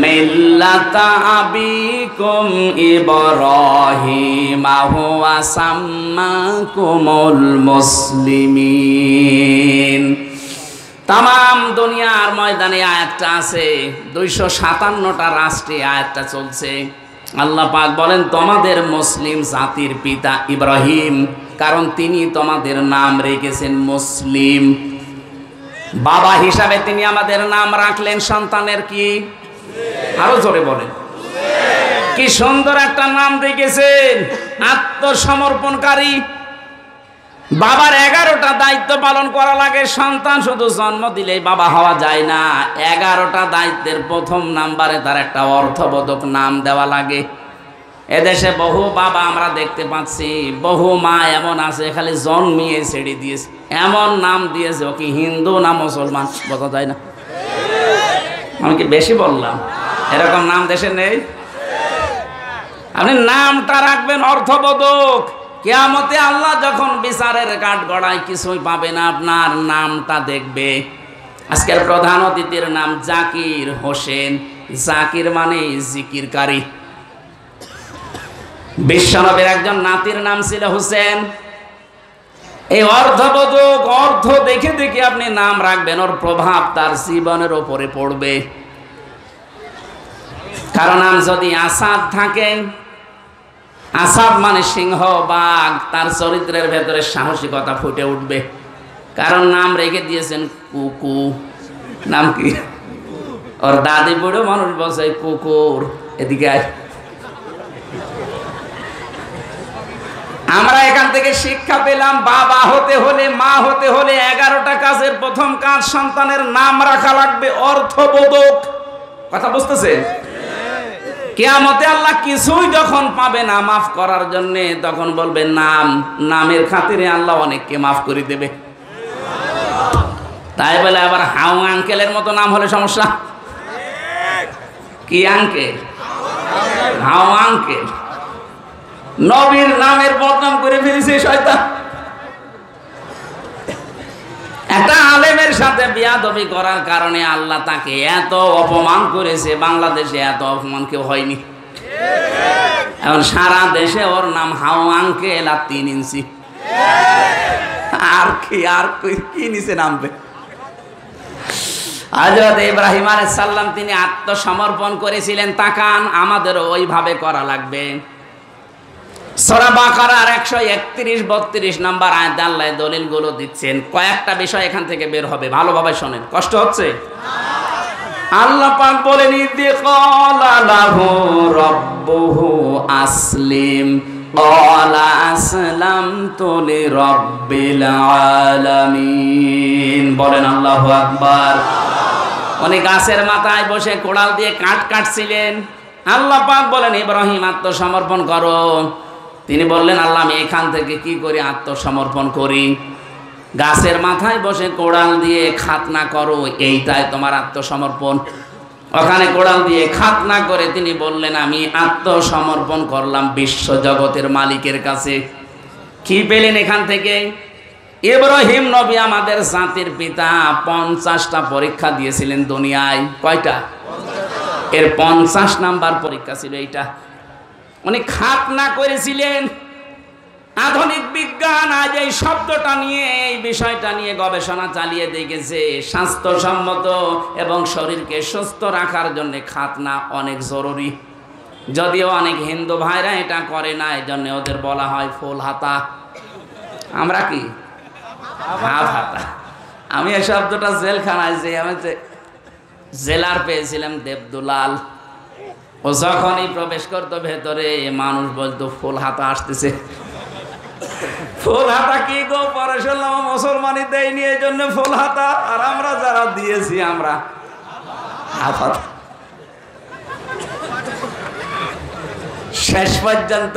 মিল্লাতা আবিকুম ইব্রাহিম হুয়া সাম্মাকুমুল মুসলিমিন। তাম দুনিয়ার ময়দানে আয়াতটা আছে, 257টা রাষ্ট্রে আয়াতটা চলছে। আল্লাহ পাক বলেন তোমাদের মুসলিম জাতির পিতা ইব্রাহিম, কারণ তিনি তোমাদের নাম রেখেছেন মুসলিম। বাবা হিসাবে তিনি আমাদের নাম রাখলেন সন্তানের কি? আরো জোরে বলেন। কি সুন্দর একটা নাম রেখেছেন, আত্মসমর্পণকারী। বাবার 11টা দায়িত্ব পালন করা লাগে। সন্তান শুধু জন্ম দিলেই বাবা হওয়া যায় না। 11টা দায়িত্বের প্রথম নাম্বারে তার একটা অর্থবোধক নাম দেওয়া লাগে। এদেশে বহু বাবা আমরা দেখতে পাচ্ছি, বহু মা এমন আছে খালি জন্মিয়ে ছেড়ে দিয়েছে, এমন নাম দিয়েছে ও কি হিন্দু না মুসলমান বোঝা যায় না। আমি কি বেশি বললাম? এরকম নাম দেশে নেই। আপনি নামটা রাখবেন অর্থবোধক। কিয়ামতে আল্লাহ যখন বিচারের কাঠগড়ায় কিছুই পাবে না, আপনার নামটা দেখবে। আজকের প্রধান অতিথির নাম জাকির হোসেন। জাকির মানে জিকিরকারী। বিশ্বনবীর একজন নাতির নাম ছিল হোসেন। এই অর্থবোধক, অর্থ দেখে দেখে আপনি নাম রাখবেন, ওর প্রভাব তার জীবনের উপরে পড়বে। কারণ নাম যদি আসাদ থাকে, আসাদ মানে সিংহ বাঘ, তার চরিত্রের ভেতরে সাহসিকতা ফুটে উঠবে। কারণ নাম রেখে দিয়েছেন কুকু। নাম কি? ওর দাদি বুড়ো মানুষ বলছে কুকুর। এদিকে আয়। আমরা এখান থেকে শিক্ষা পেলাম, বাবা হতে হলে, মা হতে হলে 11টা কাজের প্রথম কাজ সন্তানের নাম রাখা লাগবে, অর্থবোধক। কথা বুঝতেছেন? কিয়ামতে আল্লাহ কিছুই যখন পাবে না মাফ করার জন্য, তখন বলবে নাম। নামের খাতিরে আল্লাহ অনেককে মাফ করে দেবে। তাই বলে আবার হাউ আঙ্কেলের মতো নাম হলে সমস্যা। কি আঙ্কেল? How uncle. নবীর নামের বদনাম করে ফেলেছে শয়তান। একটা আলেমের সাথে বিয়াদবি করার কারণে আল্লাহ তাকে এত অপমান করেছে, বাংলাদেশে এত অপমান কেউ হয়নি। এখন সারা দেশে ওর নাম হাউ আঙ্কেল আর 3 ইঞ্চি। আর কি নিচে নামবে? হযরত ইব্রাহিম আলাইহিস সালাম তিনি আত্মসমর্পণ করেছিলেন। তাকান, আমাদেরও ওইভাবে করা লাগবে। সূরা বাকারার 131-32 নম্বর আয়াতে আল্লাহ দলিলগুলো দিচ্ছেন। কয়েকটা বিষয় এখান থেকে বের হবে, ভালোভাবে শোনেন। কষ্ট হচ্ছে? আল্লাহ পাক বলেন, ইদি ক্বালা লাহু রাব্বুহু আসলিম ক্বালা আসলামতু লিরাব্বিল আলামিন। বলেন আল্লাহু আকবার। উনি গাছের মাথায় বসে কোড়াল দিয়ে কাঠ কাটছিলেন। আল্লাহ পাক বলেন, ইব্রাহিম আত্মসমর্পণ করো। তিনি বললেন, আল্লাহ আমি এখান থেকে কি করে আত্মসমর্পণ করি? গাছের মাথায় বসে কোড়াল দিয়ে খাতনা করো, এইটাই তোমার আত্মসমর্পণ। ওখানে কোড়াল দিয়ে খাতনা করে তিনি বললেন, আমি আত্মসমর্পণ করলাম বিশ্ব জগতের মালিকের কাছে। কি পেলেন এখান থেকে? ইব্রাহিম নবী আমাদের জাতির পিতা 50টা পরীক্ষা দিয়েছিলেন দুনিয়ায়। কয়টা? এর 50 নাম্বার পরীক্ষা ছিল এইটা। উনি খাতনা করেছিলেন। আধুনিক বিজ্ঞান আজ এই শব্দটা নিয়ে, এই বিষয়টা নিয়ে গবেষণা চালিয়ে দেখেছে স্বাস্থ্যসম্মত এবং শরীরকে সুস্থ রাখার জন্য খাতনা অনেক জরুরি। যদিও অনেক হিন্দু ভাইরা এটা করে না, এই জন্য ওদের বলা হয় ফুল হাতা। আমরা কি হাফ হাতা। আমি এই শব্দটা জেলখানায় যে আমি জেলার পেয়েছিলাম দেবদুলাল, ও যখনই প্রবেশ করতো ভেতরে মানুষ বলতো ফুল হাতা আসতেছে। ফুল হাতা কি গো, পরে শুনলাম মুসলমানই দেয়নি এই জন্য ফুল হাতা, আর আমরা যারা দিয়েছি আমরা হাফ হাতা। শেষ পর্যন্ত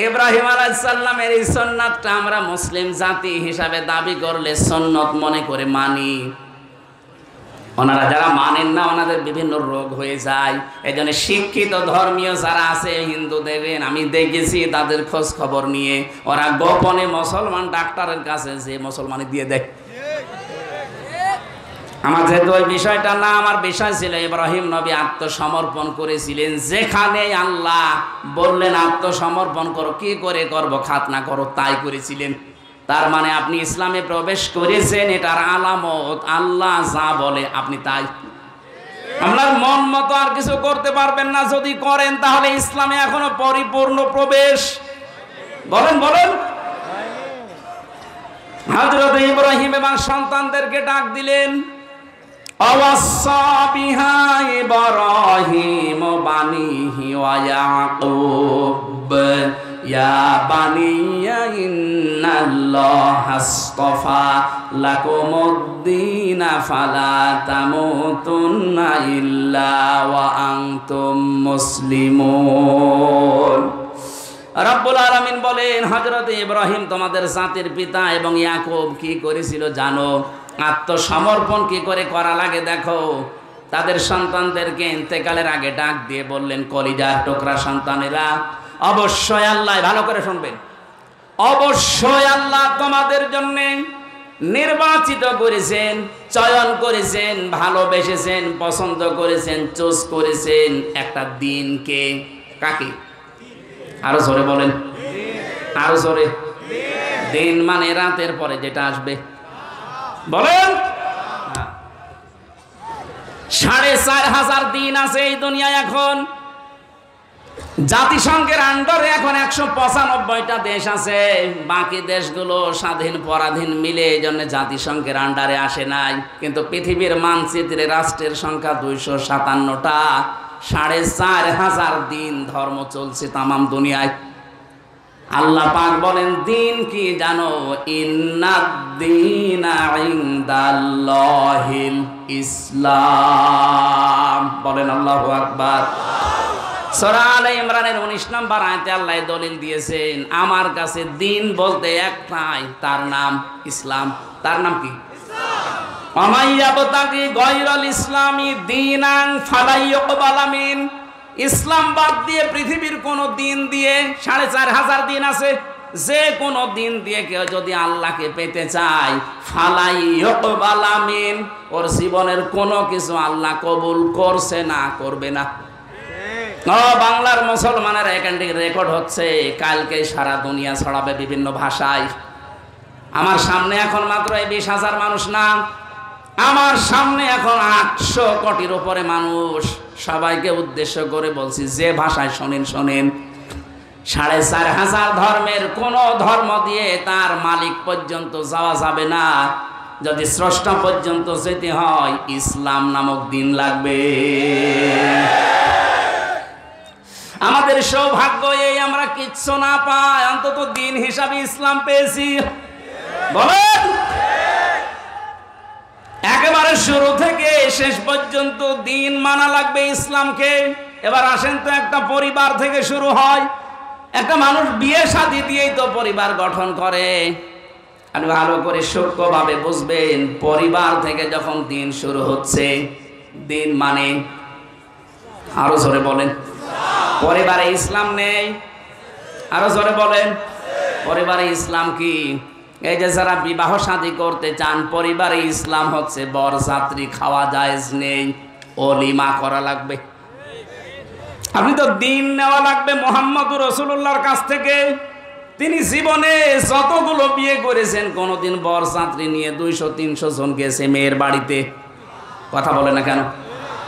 ইব্রাহিম আলাইহিস সালামের এই সুন্নাতটা আমরা মুসলিম জাতি হিসাবে দাবি করলে সুন্নত মনে করে মানি। ওনারা যারা মানেন না ওনাদের বিভিন্ন রোগ হয়ে যায়। এজন্য শিক্ষিত ধর্মীয় যারা আছে হিন্দু দেখবেন, আমি দেখেছি তাদের খোঁজ খবর নিয়ে ওরা গোপনে মুসলমান ডাক্তারের কাছে যে মুসলমানি দিয়ে দেয়। আমার যেহেতু ওই বিষয়টা না, আমার বিষয় ছিল ইব্রাহিম নবী আত্মসমর্পণ করেছিলেন। যেখানে আল্লাহ বললেন আত্মসমর্পণ করো, কি করে করবো, খাতনা করো, তাই করেছিলেন। তার মানে আপনি ইসলামে প্রবেশ করেছেন, এটার আলামত আল্লাহ যা বলে আপনি তাই। আপনার মন মতো আর কিছু করতে পারবেন না। যদি করেন তাহলে ইসলামে এখনো পরিপূর্ণ প্রবেশ। বলেন বলেন। হযরত ইব্রাহিম এবং সন্তানদেরকে ডাক দিলেন, আওয়াসা বিহা ইব্রাহিম বানিহি ওয়া ইয়াকুব ইয়া বানিয়া ইন্নাল্লাহা আসতাফা লাকুমুদ-দীন ফালা তামুতুন্না ইল্লা ওয়া আনতুম মুসলিমুন। রব্বুল আলামিন বলেন, হযরত ইব্রাহিম তোমাদের জাতির পিতা এবং ইয়াকুব কি করেছিল জানো? আত্মসমর্পণ কি করে করা লাগে দেখো। তাদের সন্তানদেরকে ইন্তেকালের আগে ডাক দিয়ে বললেন, কলিজার টুকরা সন্তানেরা, অবশ্যই আল্লাহ, ভালো করে শুনবেন, অবশ্যই আল্লাহ তোমাদের জন্য নির্বাচিত করেছেন, চয়ন করেছেন, ভালোবেসেছেন, পছন্দ করেছেন, চুজ করেছেন একটা দিনকে। কাকে? আরো জোরে বলেন, আরো জোরে। দিন মানে রাতের পরে যেটা আসবে। বলেন। 4500 দিন আছে এই দুনিয়ায়। এখন জাতিসংঘের আন্ডারে এখন 195টা দেশ আছে। বাকি দেশগুলো স্বাধীন পরাধীন মিলে এই জন্য জাতিসংঘের আন্ডারে আসে নাই। কিন্তু পৃথিবীর মানচিত্রে রাষ্ট্রের সংখ্যা 257টা। 4500 দিন ধর্ম চলছে তামাম দুনিয়ায়। আল্লাহ পাক বলেন দিন কি জানো? ইন্নাদ-দীনা ইনদাল্লাহিল ইসলাম। বলেন আল্লাহু আকবার। সূরা আলে ইমরানের 19 নম্বর আয়াতে আল্লাহ দলিল দিয়েছেন, আমার কাছে দিন বলতে একটাই, তার নাম ইসলাম। তার নাম কি? আমাইয়াবতাগি গায়রাল ইসলামি দীনান ফালা ইউকবালা মিন। ইসলাম বাদ দিয়ে পৃথিবীর কোন দিন দিয়ে 4500 দিন আছে, যে কোন দিন দিয়ে কেউ যদি আল্লাহকে পেতে চায়, ফালা ইউকবালা মিন, ওর জীবনের কোনো কিছু আল্লাহ কবুল করছে না, করবে না। বাংলার মুসলমানের এখান থেকে রেকর্ড হচ্ছে, কালকে সারা দুনিয়া ছড়াবে বিভিন্ন ভাষায়। আমার সামনে এখন মাত্র 20,000 মানুষ না, আমার সামনে এখন 800 কোটির উপরে মানুষ। সবাইকে উদ্দেশ্য করে বলছি, যে ভাষায় শোনেন শোনেন। 4500 ধর্মের কোন ধর্ম দিয়ে তার মালিক পর্যন্ত যাওয়া যাবে না। যদি স্রষ্টা পর্যন্ত যেতে হয় ইসলাম নামক দিন লাগবে। আমাদের সৌভাগ্য এই, আমরা কিচ্ছু না পাই, অন্তত দিন হিসাবে ইসলাম পেয়েছি। বলেন। একেবারে শুরু থেকে শেষ পর্যন্ত দিন মানা লাগবে ইসলামকে। এবার আসেন তো, একটা পরিবার থেকে শুরু হয়। একটা মানুষ বিয়ে শাদী দিয়েই তো পরিবার গঠন করে। আপনি ভালো করে সূক্ষ্মভাবে বুঝবেন, পরিবার থেকে যখন দিন শুরু হচ্ছে, দিন মানে, আরো জোরে বলেন, পরিবারে ইসলাম নেই। আরো জোরে বলেন, পরিবারে ইসলাম কি? এই যে যারা বিবাহ শাদী করতে চান, পরিবারে ইসলাম হচ্ছে বরযাত্রী খাওয়া জায়েজ নেই, অলিমা করা লাগবে। আপনি তো দিন নেওয়া লাগবে মুহাম্মদুর রাসূলুল্লাহর কাছ থেকে। তিনি জীবনে যতগুলো বিয়ে করেছেন, কোনোদিন বরযাত্রী নিয়ে 200-300 জন গেছে মেয়ের বাড়িতে? কথা বলে না কেন?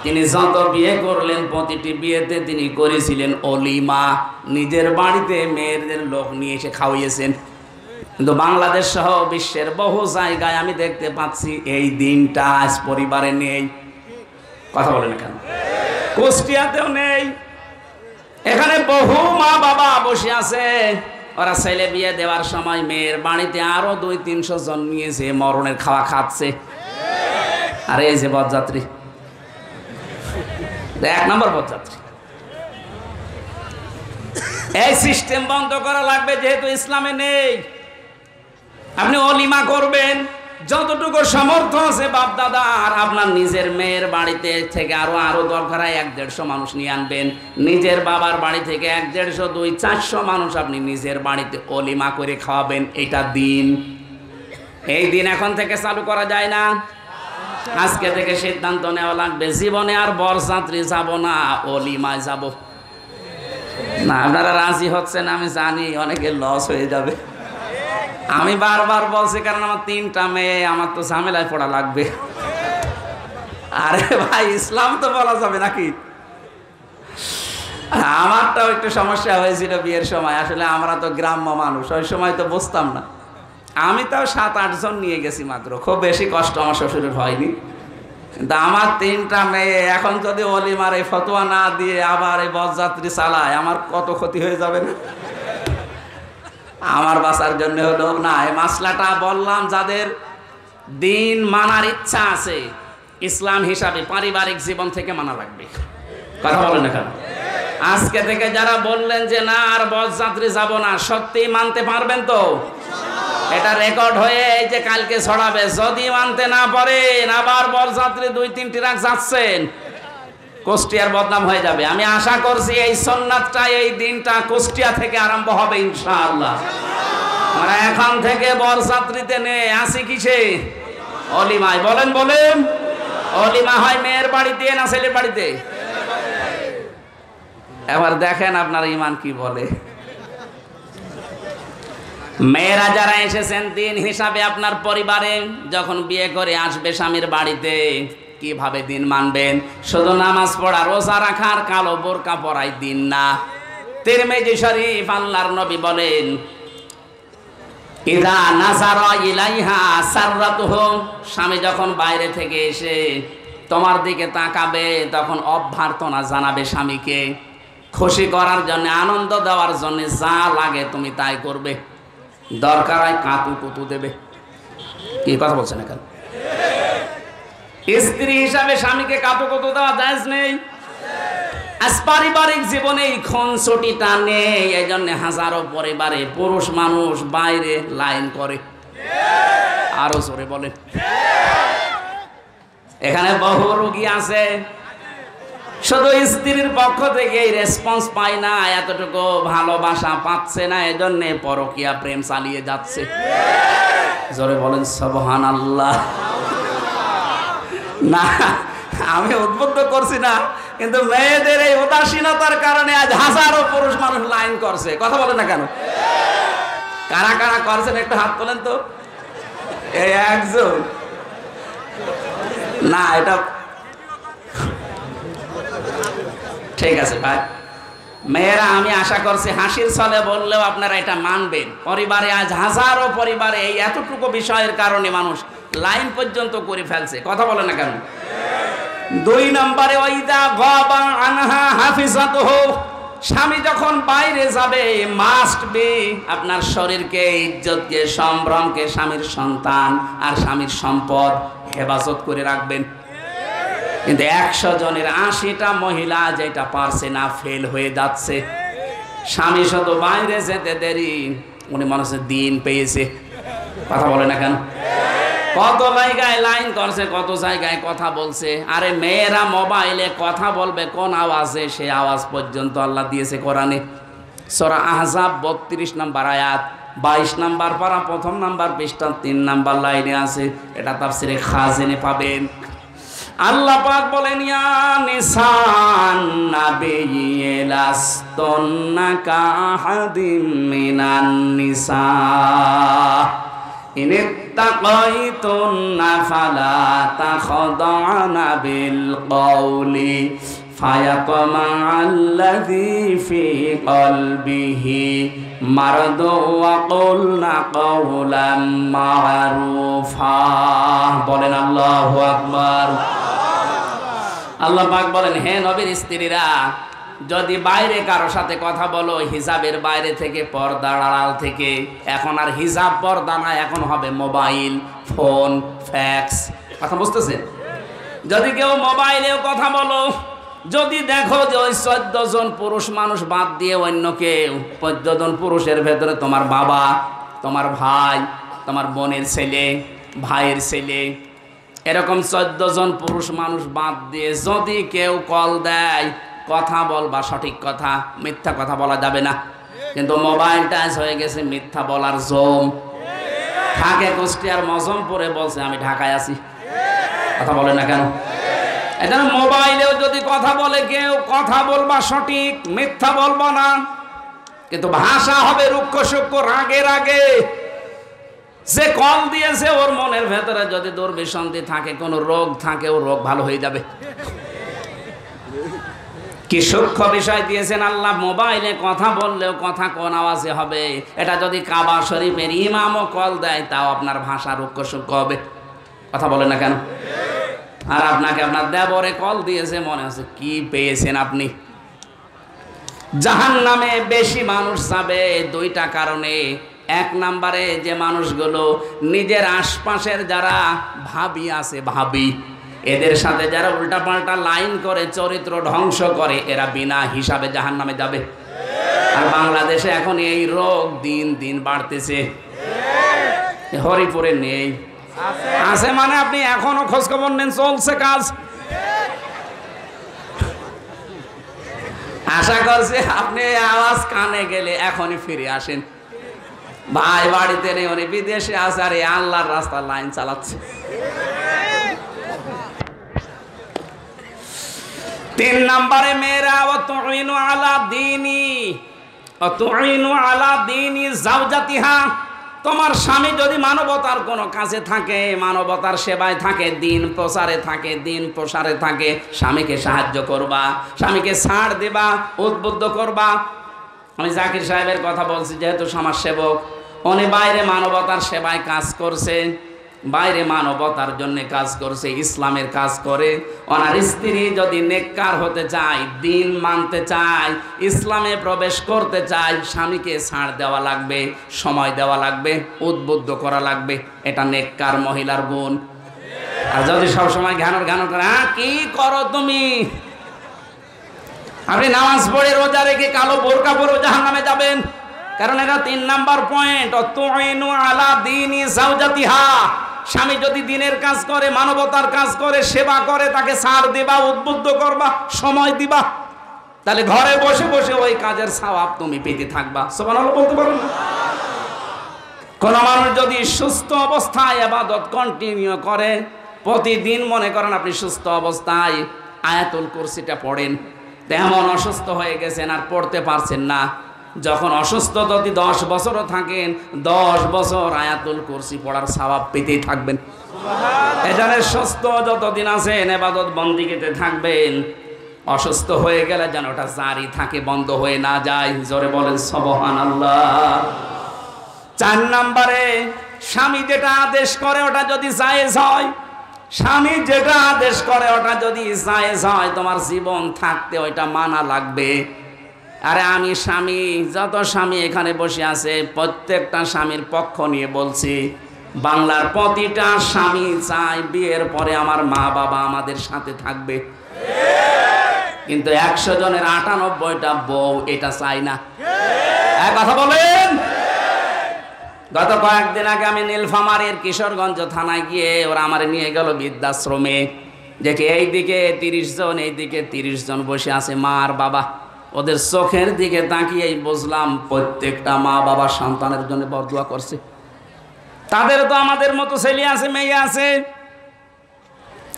তিনি যত বিয়ে করলেন প্রতিটি বিয়েতে তিনি করেছিলেন অলিমা, নিজের বাড়িতে মেয়েদের লোক নিয়ে এসে খাওয়িয়েছেন। কিন্তু বাংলাদেশ সহ বিশ্বের বহু জায়গায় আমি দেখতে পাচ্ছি এই দিনটা আজ পরিবারে নেই। কথা বলে না কেন? কুষ্টিয়াতেও নেই। এখানে বহু মা বাবা বসে আছে, ওরা ছেলে বিয়ে দেওয়ার সময় মেয়ের বাড়িতে আরো 200-300 জন নিয়েছে, মরণের খাওয়া খাচ্ছে। আর এই যে বরযাত্রী, 1 নম্বর বরযাত্রী। এই সিস্টেম বন্ধ করা লাগবে, যেহেতু ইসলামে নেই। আপনি অলিমা করবেন যতটুকু সামর্থ্য আছে বাপ দাদা, আর আপনার নিজের মেয়ের বাড়িতে থেকে আরো দরকার হয় 100-150 মানুষ নিয়ে আনবেন। নিজের বাবার বাড়ি থেকে 100-150-200-400 মানুষ আপনি নিজের বাড়িতে অলিমা করে খাওয়াবেন। এটা দিন। এই দিন এখন থেকে চালু করা যায় না। আজকে থেকে সিদ্ধান্ত নেওয়া লাগবে, জীবনে আর বরযাত্রী যাব না, অলিমায় যাব না। আপনারা রাজি হচ্ছেন আমি জানি, অনেকে লস হয়ে যাবে। আমি বারবার বলছি, কারণ আমার 3টা মেয়ে, আমার তো ঝামেলায় পড়া লাগবে। আরে ভাই, ইসলাম তো বলা যাবে নাকি? আমারটাও একটু সমস্যা হয়েছিল বিয়ের সময়। আসলে আমরা তো গ্রাম্য মানুষ, ওই সময় তো বুঝতাম না। আমি তাও 7-8 জন নিয়ে গেছি মাত্র, খুব বেশি কষ্ট আমার শ্বশুরের হয়নি। কিন্তু আমার 3টা মেয়ে, এখন যদি অলিমার এই ফতোয়া না দিয়ে আবার এই বরযাত্রী চালায়, আমার কত ক্ষতি হয়ে যাবে না? আমার বাঁচার জন্য হলো না, এই মাসলাটা বললাম। যাদের দিন মানার ইচ্ছা আছে, ইসলাম হিসাবে পারিবারিক জীবন থেকে মানা লাগবে। কথা বলেন না কেন? আজকে থেকে যারা বললেন যে না আর বরযাত্রী যাব না, সত্যি মানতে পারবেন তো? এটা রেকর্ড হয়ে এই যে কালকে ছড়াবে। যদি মানতে না পারেন, আবার বরযাত্রী 2-3টি রাত যাচ্ছেন, কুষ্টিয়ার বদনাম হয়ে যাবে। আমি আশা করছি এই সুন্নাতটা, এই দিনটা কুষ্টিয়া থেকে আরম্ভ হবে ইনশাআল্লাহ। আমরা এখন থেকে বরযাত্রীতে নেই, আসি কিসে? অলিমায়। বলেন বলেন, অলিমা হয় মেয়ের বাড়িতে না ছেলের বাড়িতে? এবার দেখেন আপনার ইমান কি বলে। মেয়েরা যারা এসেছেন দিন হিসাবে আপনার পরিবারে, যখন বিয়ে করে আসবে স্বামীর বাড়িতে, কিভাবে দিন মানবেন? শুধু নামাজ পড়া, রোজা রাখার, কালো বোরকা পরাই দিন না। তিরমিজি শরীফ, আল্লাহর নবী বলেন, ইদা নাযারা ইলাইহা সাররাতুহু, স্বামী যখন বাইরে থেকে এসে তোমার দিকে তাকাবে, তখন অভ্যর্থনা জানাবে স্বামীকে, খুশি করার জন্য, আনন্দ দেওয়ার জন্য যা লাগে তুমি তাই করবে। দরকার হয় কাতু কুতু দেবে। কি কথা বলছেন এখন? স্ত্রী হিসাবে স্বামীকে কাতু কুতু দেওয়া জায়েজ নেই। আজ পারিবারিক জীবনে এই খুনসুটিটা নেই। এই জন্য হাজারো পরিবারে পুরুষ মানুষ বাইরে লাইন করে। আরো জোরে বলেন। এখানে বহু রোগী আছে, শুধু স্ত্রীর পক্ষ থেকে এই রেসপন্স পায় না, এতটুকু ভালোবাসা পাচ্ছে না, এজন্য পরকীয়া প্রেম চালিয়ে যাচ্ছে। জোরে বলেন সুবহানাল্লাহ। না, আমি উদ্বুদ্ধ করছি না, কিন্তু মেয়েদের এই উদাসীনতার কারণে আজ হাজারো পুরুষ মানুষ লাইন করছে। কথা বলেন না কেন? কারা কারা করছেন একটু হাত তোলেন তো। এই একজন না, এটা ঠিক আছে ভাই। মেয়েরা, আমি আশা করছি হাসির ছলে বললেও আপনারা এটা মানবেন। পরিবারে আজ হাজারো পরিবারে এই এতটুকু বিষয়ের কারণে মানুষ লাইন পর্যন্ত করে ফেলছে। কথা বলে না কেন? 2 নম্বরে, ওয়াইদা গাবা আনহা হাফিজাতুহু, স্বামী যখন বাইরে যাবে মাস্ট বি আপনার শরীরকে, ইজ্জতকে, সম্ভ্রমকে, স্বামীর সন্তান আর স্বামীর সম্পদ হেফাজত করে রাখবেন। কিন্তু 100 জনের 80টা মহিলা যেটা পারছে না, ফেল হয়ে যাচ্ছে। স্বামী শুধু বাইরে যেতে দেরি, উনি মনে হচ্ছে দিন পেয়েছে। কথা বলে না কেন? কত জায়গায় লাইন করছে, কত জায়গায় কথা বলছে। আরে মেয়েরা মোবাইলে কথা বলবে কোন আওয়াজে, সে আওয়াজ পর্যন্ত আল্লাহ দিয়েছে কোরআনে। সূরা আহজাব 32 নম্বর আয়াত, 22 নম্বর পারা, 1 নম্বর পৃষ্ঠা 3 নম্বর লাইনে আছে। এটা তাফসিরে খাজিনে পাবেন। আল্লাহ পাক বলেন ইয়া নিসান নাবিয়্যি লাস্তুন্না কাহাদিম মিনান নিসা ইনিত্তাকাইতুন্না ফালা তাখদা'না বিল কওলি ফায়াতমা'আল্লাযী ফী কলবিহি মারাদু ওয়া কুলনা কাওলাম মা'রুফা। বলেন আল্লাহু আকবার। আল্লাহ পাক বলেন, হে নবীর স্ত্রীরা, যদি বাইরে কারো সাথে কথা বলো হিজাবের বাইরে থেকে, পর্দার আড়াল থেকে, এখন আর হিজাব পর্দা না, এখন হবে মোবাইল, ফোন, ফ্যাক্স। কথা বুঝতেছেন? যদি কেউ মোবাইলেও কথা বলো, যদি দেখো যে ওই 14 জন পুরুষ মানুষ বাদ দিয়ে অন্য কেউ, 14 জন পুরুষের ভেতরে তোমার বাবা, তোমার ভাই, তোমার বোনের ছেলে, ভাইয়ের ছেলে, এরকম 14 জন পুরুষ মানুষ বাদ দিয়ে যদি কেউ কল দেয়, কথা বলবা সঠিক কথা, মিথ্যা কথা বলা যাবে না। কিন্তু মোবাইল টাচ হয়ে গেছে মিথ্যা বলার জোম। থাকে কুষ্টিয়ার মজমপুরে বলছে আমি ঢাকায় আছি, কথা বলে না কেন? এটা মোবাইলেও যদি কথা বলে কেউ, কথা বলবা সঠিক, মিথ্যা বলবা না। কিন্তু ভাষা হবে রুক্ষ সূক্ষ্ম, রাগের আগে। যে কল দিয়েছে ওর মনের ভেতরে যদি দুর্বিসন্ধি থাকে, কোনো রোগ থাকে, ও রোগ ভালো হয়ে যাবে। কি সূক্ষ্ম বিষয় দিয়েছেন আল্লাহ। মোবাইলে কথা বললেও কথা কোন আওয়াজে হবে। এটা যদি কাবা শরীফের ইমামও কল দেয়, তাও আপনার ভাষা রুক্ষ সূক্ষ্ম হবে। কথা বলে না কেন? আর আপনাকে আপনার দেবরে কল দিয়েছে, মনে হচ্ছে কি পেয়েছেন আপনি। জাহান্নামে বেশি মানুষ যাবে দুইটা কারণে। এক নম্বরে যে মানুষগুলো নিজের আশপাশের যারা ভাবি আছে, ভাবি, এদের সাথে যারা উল্টাপাল্টা লাইন করে, চরিত্র ধ্বংস করে, এরা বিনা হিসাবে জাহান্নামে যাবে। আর বাংলাদেশে এখন এই রোগ দিন দিন বাড়তেছে। হরিপুরে নেই, আছে মানে আপনি এখনো খোঁজ খবর নেন, চলছে কাজ। আশা করছি আপনি আওয়াজ কানে গেলে এখনই ফিরে আসেন। ভাই বাড়িতে নেই, উনি বিদেশে আছে, আর এই আল্লাহর রাস্তার লাইন চালাচ্ছে। 3 নম্বরে মেয়েরা অতুইনু আলা দীনি জাওজাতিহা। তোমার স্বামী যদি মানবতার কোনো কাজে থাকে, মানবতার সেবায় থাকে, দিন প্রচারে থাকে, দিন প্রসারে থাকে, স্বামীকে সাহায্য করবা, স্বামীকে ছাড় দেবা, উদ্বুদ্ধ করবা। আমি জাকির সাহেবের কথা বলছি, যেহেতু সমাজসেবক, উনি বাইরে মানবতার সেবায় কাজ করছে, বাইরে মানবতার জন্য কাজ করছে, ইসলামের কাজ করে। ওনার স্ত্রী যদি নেককার হতে চায়, দিন মানতে চায়, ইসলামে প্রবেশ করতে চায়, স্বামীকে ছাড় দেওয়া লাগবে, সময় দেওয়া লাগবে, উদ্বুদ্ধ করা লাগবে। এটা নেককার মহিলার গুণ। আর যদি সবসময় ঘানর ঘানর করে, কি করো তুমি, আপনি নামাজ পড়ে রোজা রেখে কালো বোরকা পরে জাহান্নামে যাবেন। কারণ এটা 3 নাম্বার পয়েন্ট, অতুইনু আলা দীনি জাওজাতিহা। স্বামী যদি দিনের কাজ করে, মানবতার কাজ করে, সেবা করে, তাকে ছাড় দিবা, উদ্বুদ্ধ করবা, সময় দিবা, তাহলে ঘরে বসে বসে ওই কাজের সওয়াব তুমি পেতে থাকবা। সুবহানাল্লাহ বলতে পারেন না? কোন মানুষ যদি সুস্থ অবস্থায় ইবাদত কন্টিনিউ করে, প্রতিদিন মনে করেন আপনি সুস্থ অবস্থায় আয়াতুল কুরসিটা পড়েন, তেমন অসুস্থ হয়ে গেছেন আর পড়তে পারছেন না, যখন অসুস্থ যদি 10 বছরও থাকেন, 10 বছর আয়াতুল কুরসি পড়ার সওয়াব পেতেই থাকবেন। এজন্য সুস্থ যতদিন আছেন ইবাদত বন্দেগীতে থাকবেন। অসুস্থ হয়ে গেলে যেন ওটা জারি থাকে, বন্ধ হয়ে না যায়। জোরে বলেন সুবহানাল্লাহ। 4 নম্বরে স্বামী যেটা আদেশ করে ওটা যদি জায়েজ হয়, স্বামী যেটা আদেশ করে ওটা যদি জায়েজ হয়, তোমার জীবন থাকতে ওইটা মানা লাগবে। আরে আমি স্বামী, যত স্বামী এখানে বসে আছে প্রত্যেকটা স্বামীর পক্ষ নিয়ে বলছি, বাংলার প্রতিটা স্বামী চায় বিয়ের পরে আমার মা বাবা আমাদের সাথে থাকবে। কিন্তু 100 জনের 98টা বউ এটা চায় না। কথা বলেন। গত কয়েকদিন আগে আমি নীলফামারীর কিশোরগঞ্জ থানায় গিয়ে ওরা আমার নিয়ে গেল বৃদ্ধাশ্রমে। দেখে এইদিকে 30 জন, এইদিকে 30 জন বসে আছে মা আর বাবা। ওদের চোখের দিকে তাকিয়েই বুঝলাম প্রত্যেকটা মা বাবা সন্তানের জন্য বদদুয়া করছে। তাদের তো আমাদের মতো ছেলে আছে, মেয়ে আছে,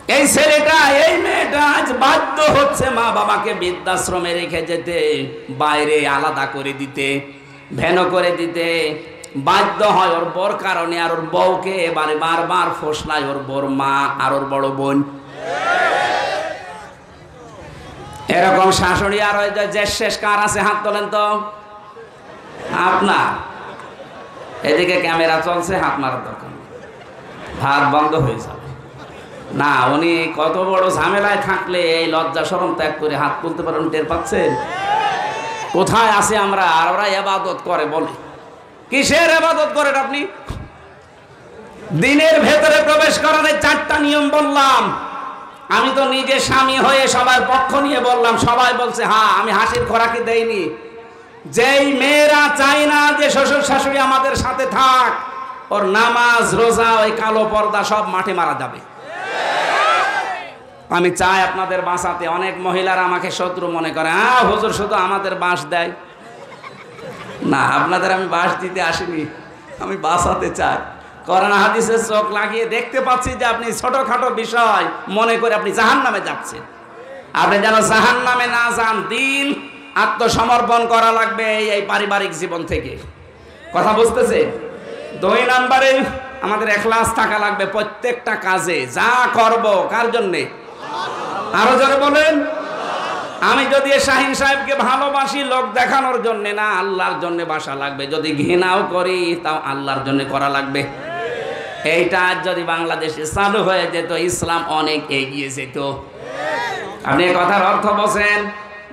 এই ছেলেটা এই মেয়েটা আজ বাধ্য হচ্ছে মা বাবাকে বৃদ্ধাশ্রমে রেখে যেতে, বাইরে আলাদা করে দিতে, ভেন করে দিতে বাধ্য হয় ওর বর কারণে। আর ওর বউকে এবারে বারবার ফসলায় ওর বর মা আর ওর বড় বোন। এরকম শাশুড়ি আর ওই যে শেষ কার আছে হাত তোলেন তো। আপনার এদিকে ক্যামেরা চলছে, হাত মারার দরকার নেই, ভাত বন্ধ হয়ে যাবে না। উনি কত বড় ঝামেলায় থাকলে এই লজ্জা শরম ত্যাগ করে হাত তুলতে পারেন, টের পাচ্ছেন? কোথায় আছে আমরা? আর ওরা ইবাদত করে বলে। কিসের ইবাদত করেন আপনি? দিনের ভেতরে প্রবেশ করার 4টা নিয়ম বললাম। আমি তো নিজে স্বামী হয়ে সবার পক্ষ নিয়ে বললাম, সবাই বলছে হ্যাঁ। আমি হাসির খোরাকি দেইনি। যেই মেয়েরা চায় না যে শ্বশুর শাশুড়ি আমাদের সাথে থাক, ওর নামাজ রোজা ওই কালো পর্দা সব মাঠে মারা যাবে। আমি চাই আপনাদের বাঁচাতে। অনেক মহিলারা আমাকে শত্রু মনে করে, হ্যাঁ হুজুর শুধু আমাদের বাঁশ দেয় না। আপনাদের আমি বাঁশ দিতে আসিনি, আমি বাঁচাতে চাই। কোরআন হাদিসের চোখ লাগিয়ে দেখতে পাচ্ছি যে আপনি ছোটখাটো বিষয় মনে করে আপনি জাহান্নামে যাচ্ছেন। আপনি যেন জাহান্নামে না যান, দিন আত্মসমর্পণ করা লাগবে এই পারিবারিক জীবন থেকে। কথা বুঝতেছে? 2 নম্বরে আমাদের ইখলাস থাকা লাগবে প্রত্যেকটা কাজে। যা করব কার জন্যে? আরো জোরে বলেন। আমি যদি শাহিন সাহেবকে ভালোবাসি লোক দেখানোর জন্য না, আল্লাহর জন্য বাসা লাগবে। যদি ঘৃণাও করি তাও আল্লাহর জন্য করা লাগবে। এইটা আজ যদি বাংলাদেশে চালু হয়ে যেত, ইসলাম অনেক এগিয়ে যেত। আপনি এই কথার অর্থ বলেন,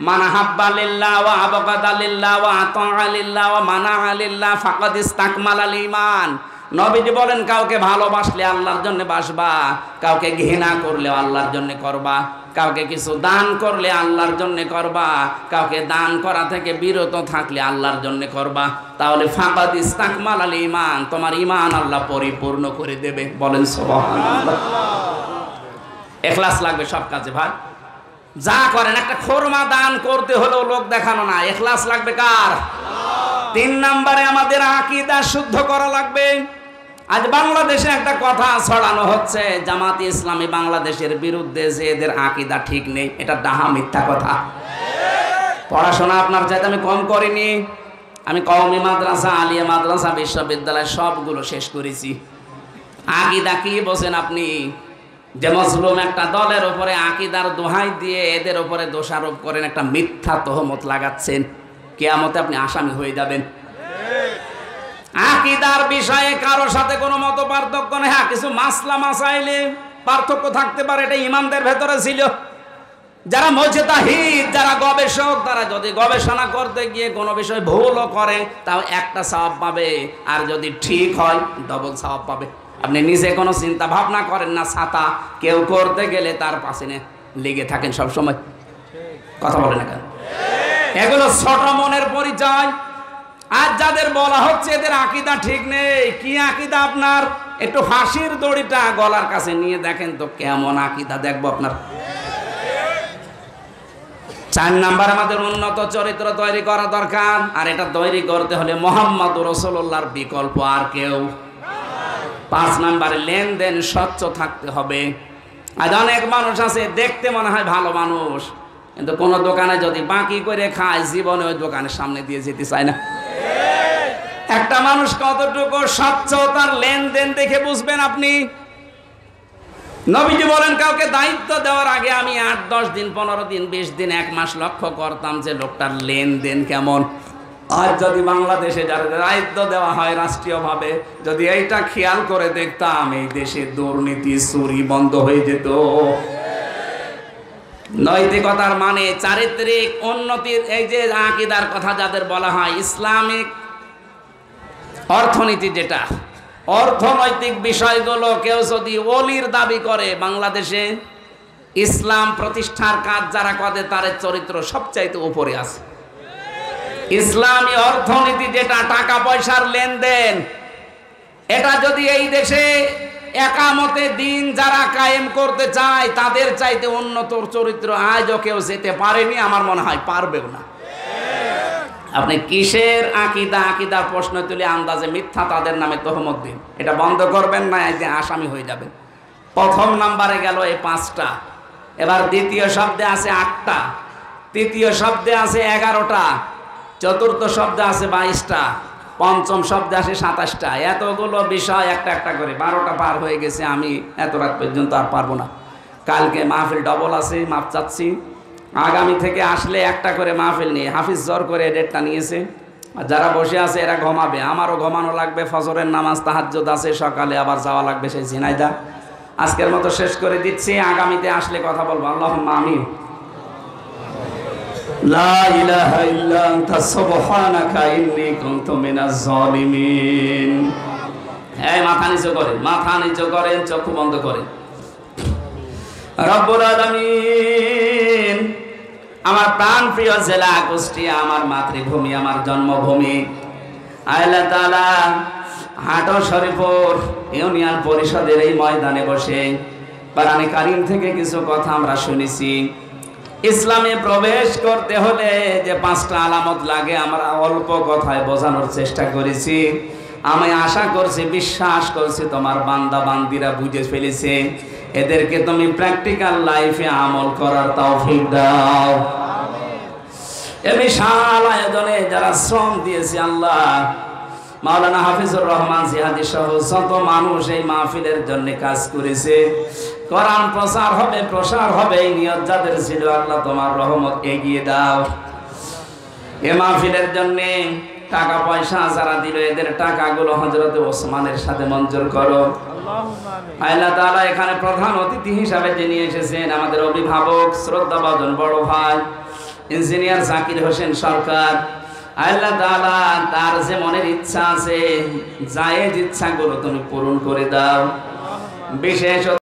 মান হাব্বা লিল্লাহ ওয়া আবগাদা লিল্লাহ ওয়া আতাআ লিল্লাহ ওয়া মানাআ লিল্লাহ ফাকাদ ইসতাকমালাল ঈমান। নবীজি বলেন, কাউকে ভালোবাসলে আল্লাহর জন্য বাসবা, কাউকে ঘৃণা করলে আল্লাহর জন্য করবা, কাউকে কিছু দান করলে আল্লাহর জন্য করবা, কাউকে দান করা থেকে বিরত থাকলে আল্লাহর জন্য করবা। তাহলে ফাকাদ ইসতাকমালাল ঈমান, তোমার ঈমান আল্লাহ পরিপূর্ণ করে দেবে। বলেন সুবহানাল্লাহ। ইখলাস লাগবে সব কাজে ভাই। যা করেন, একটা খোরমা দান করতে হলেও লোক দেখানো না, ইখলাস লাগবে কার? 3 নম্বরে আমাদের আকীদা শুদ্ধ করা লাগবে। আজ বাংলাদেশে একটা কথা ছড়ানো হচ্ছে, জামাতে ইসলামী বাংলাদেশের বিরুদ্ধে যে এদের আকীদা ঠিক নেই। এটা ডাহা মিথ্যা কথা। পড়াশোনা আপনার চাইতে আমি কম করিনি। আমি কওমি মাদ্রাসা, আলিয়া মাদ্রাসা, বিশ্ববিদ্যালয় সবগুলো শেষ করেছি। আকীদা কি বলেন আপনি? যে মজলুম একটা দলের উপরে আকীদার দোহাই দিয়ে এদের উপরে দোষারোপ করেন, একটা মিথ্যা তহমত লাগাচ্ছেন, কিয়ামতে আপনি আসামি হয়ে যাবেন। আকীদার বিষয়ে কারোর সাথে কোনো মত পার্থক্য নেই। হ্যাঁ, কিছু মাসলা মাসাইলে পার্থক্য থাকতে পারে, এটা ইমামদের ভেতরে ছিল। যারা মুজতাহিদ, যারা গবেষক, তারা যদি গবেষণা করতে গিয়ে কোনো বিষয় ভুলও করে তাও একটা সওয়াব পাবে, আর যদি ঠিক হয় ডবল সওয়াব পাবে। আপনি নিজে কোনো চিন্তা ভাবনা করেন না, ছাতা কেউ করতে গেলে তার পাশে লেগে থাকেন সব সময়। কথা বলে না কেন? এগুলো ছোট মনের পরিচয়। আর যাদের বলা হচ্ছে এদের আকীদা ঠিক নেই, কি আকীদা আপনার? একটু ফাঁসির দড়িটা গলার কাছে নিয়ে দেখেন তো কেমন আকীদা, দেখবো আপনার। 4 নাম্বার, আমাদের উন্নত চরিত্র তৈরি করা দরকার। আর এটা তৈরি করতে হলে মুহাম্মদ রাসূলুল্লাহর বিকল্প আর কেউ। 5 নাম্বারে লেনদেন স্বচ্ছ থাকতে হবে। আজ অনেক মানুষ আছে দেখতে মনে হয় ভালো মানুষ, কিন্তু কোন দোকানে যদি বাকি করে খায় জীবনে ওই দোকানের সামনে দিয়ে যেতে চায় না। একটা মানুষ কতটুকু স্বচ্ছ তার লেনদেন দেখে বুঝবেন আপনি। নবীজি বলেন, কাউকে দায়িত্ব দেওয়ার আগে আমি 8, 10 দিন, 15 দিন, 20 দিন, 1 মাস লক্ষ্য করতাম যে লোকটার লেনদেন কেমন। আজ যদি বাংলাদেশে যারা দায়িত্ব দেওয়া হয় রাষ্ট্রীয়ভাবে, যদি এইটা খেয়াল করে দেখতাম, এই দেশে দুর্নীতি চুরি বন্ধ হয়ে যেত। নৈতিকতার মানে চারিত্রিক উন্নতির, এই যে আকীদার কথা যাদের বলা হয়, ইসলামিক অর্থনীতি, যেটা অর্থনৈতিক বিষয়গুলো কেউ যদি ওলির দাবি করে, বাংলাদেশে ইসলাম প্রতিষ্ঠার কাজ যারা করে তার চরিত্র সবচাইতে উপরে আছে। ইসলামী অর্থনীতি যেটা টাকা পয়সার লেনদেন, এটা যদি এই দেশে একামতে দিন যারা কায়েম করতে চায় তাদের চাইতে উন্নত চরিত্র আজও কেউ যেতে পারেনি, আমার মনে হয় পারবেও না। আপনি কিসের আকীদা, আকীদার প্রশ্ন তুলে আন্দাজে মিথ্যা তাদের নামে তহমত দিন, এটা বন্ধ করবেন না, এই যে আসামি হয়ে যাবেন। প্রথম নাম্বারে গেল এই 5টা। এবার দ্বিতীয় শব্দে আছে 8টা, তৃতীয় শব্দে আছে 11টা, চতুর্থ শব্দে আছে 22টা, পঞ্চম শব্দে আছে 27টা। এতগুলো বিষয় একটা একটা করে 12টা পার হয়ে গেছে। আমি এত রাত পর্যন্ত আর পারবো না। কালকে মাহফিল ডবল আছে, মাপ চাচ্ছি। আগামী থেকে আসলে একটা করে মাহফিল নিয়ে হাফিজ জোর করে ডেটটা নিয়েছে। আর যারা বসে আছে এরা ঘুমাবে, আমারও ঘুমানো লাগবে। ফজরের নামাজ তাহাজ্জুদ আছে, সকালে আবার যাওয়া লাগবে সেই ঝিনাইদা। আজকের মতো শেষ করে দিচ্ছি, আগামীতে আসলে কথা বলবো। আল্লাহুম্মা আমিন। লা ইলাহা ইল্লা আনতা সুবহানাকা ইন্নী কুনতু মিনাজ জালিমিন। এই মাথা নিচু করেন, মাথা নিচু করেন, চক্ষু বন্ধ করেন। রব্বুল আলামিন, আমার প্রাণ প্রিয় জেলা কুষ্টিয়া, আমার মাতৃভূমি, আমার জন্মভূমি। আল্লাহ তাআলা হাটো শরীফপুর ইউনিয়ন পরিষদের এই ময়দানে বসে কোরআনে কারীম থেকে কিছু কথা আমরা শুনেছি। ইসলামে প্রবেশ করতে হলে যে 5টা আলামত লাগে আমরা অল্প কথায় বোঝানোর চেষ্টা করেছি। আমি আশা করছি, বিশ্বাস করছি তোমার বান্দা বান্দিরা বুঝে ফেলেছে। এদেরকে তুমি প্র্যাকটিক্যাল লাইফে আমল করার তৌফিক দাও। এই বিশাল আয়োজনে যারা শ্রম দিয়েছে আল্লাহ, মাওলানা হাফিজুর রহমান জিহাদি সহ যত মানুষ এই মাহফিলের জন্য কাজ করেছে, কোরআন প্রচার হবে, প্রসার হবে, এই নিয়ত যাদের ছিল আল্লাহ তোমার রহমত এগিয়ে দাও। এই মাহফিলের জন্য টাকা পয়সা যারা দিল, এদের টাকাগুলো হযরত ওসমানের সাথে মঞ্জুর করো। আল্লাহ তাআলা এখানে প্রধান অতিথি হিসাবে যিনি এসেছেন, আমাদের অভিভাবক শ্রদ্ধাভাজন বড় ভাই ইঞ্জিনিয়ার জাকির হোসেন সরকার। আল্লাহ তাআলা তার যে মনের ইচ্ছা আছে, জায়েজ ইচ্ছাগুলো তুমি পূরণ করে দাও। বিশেষ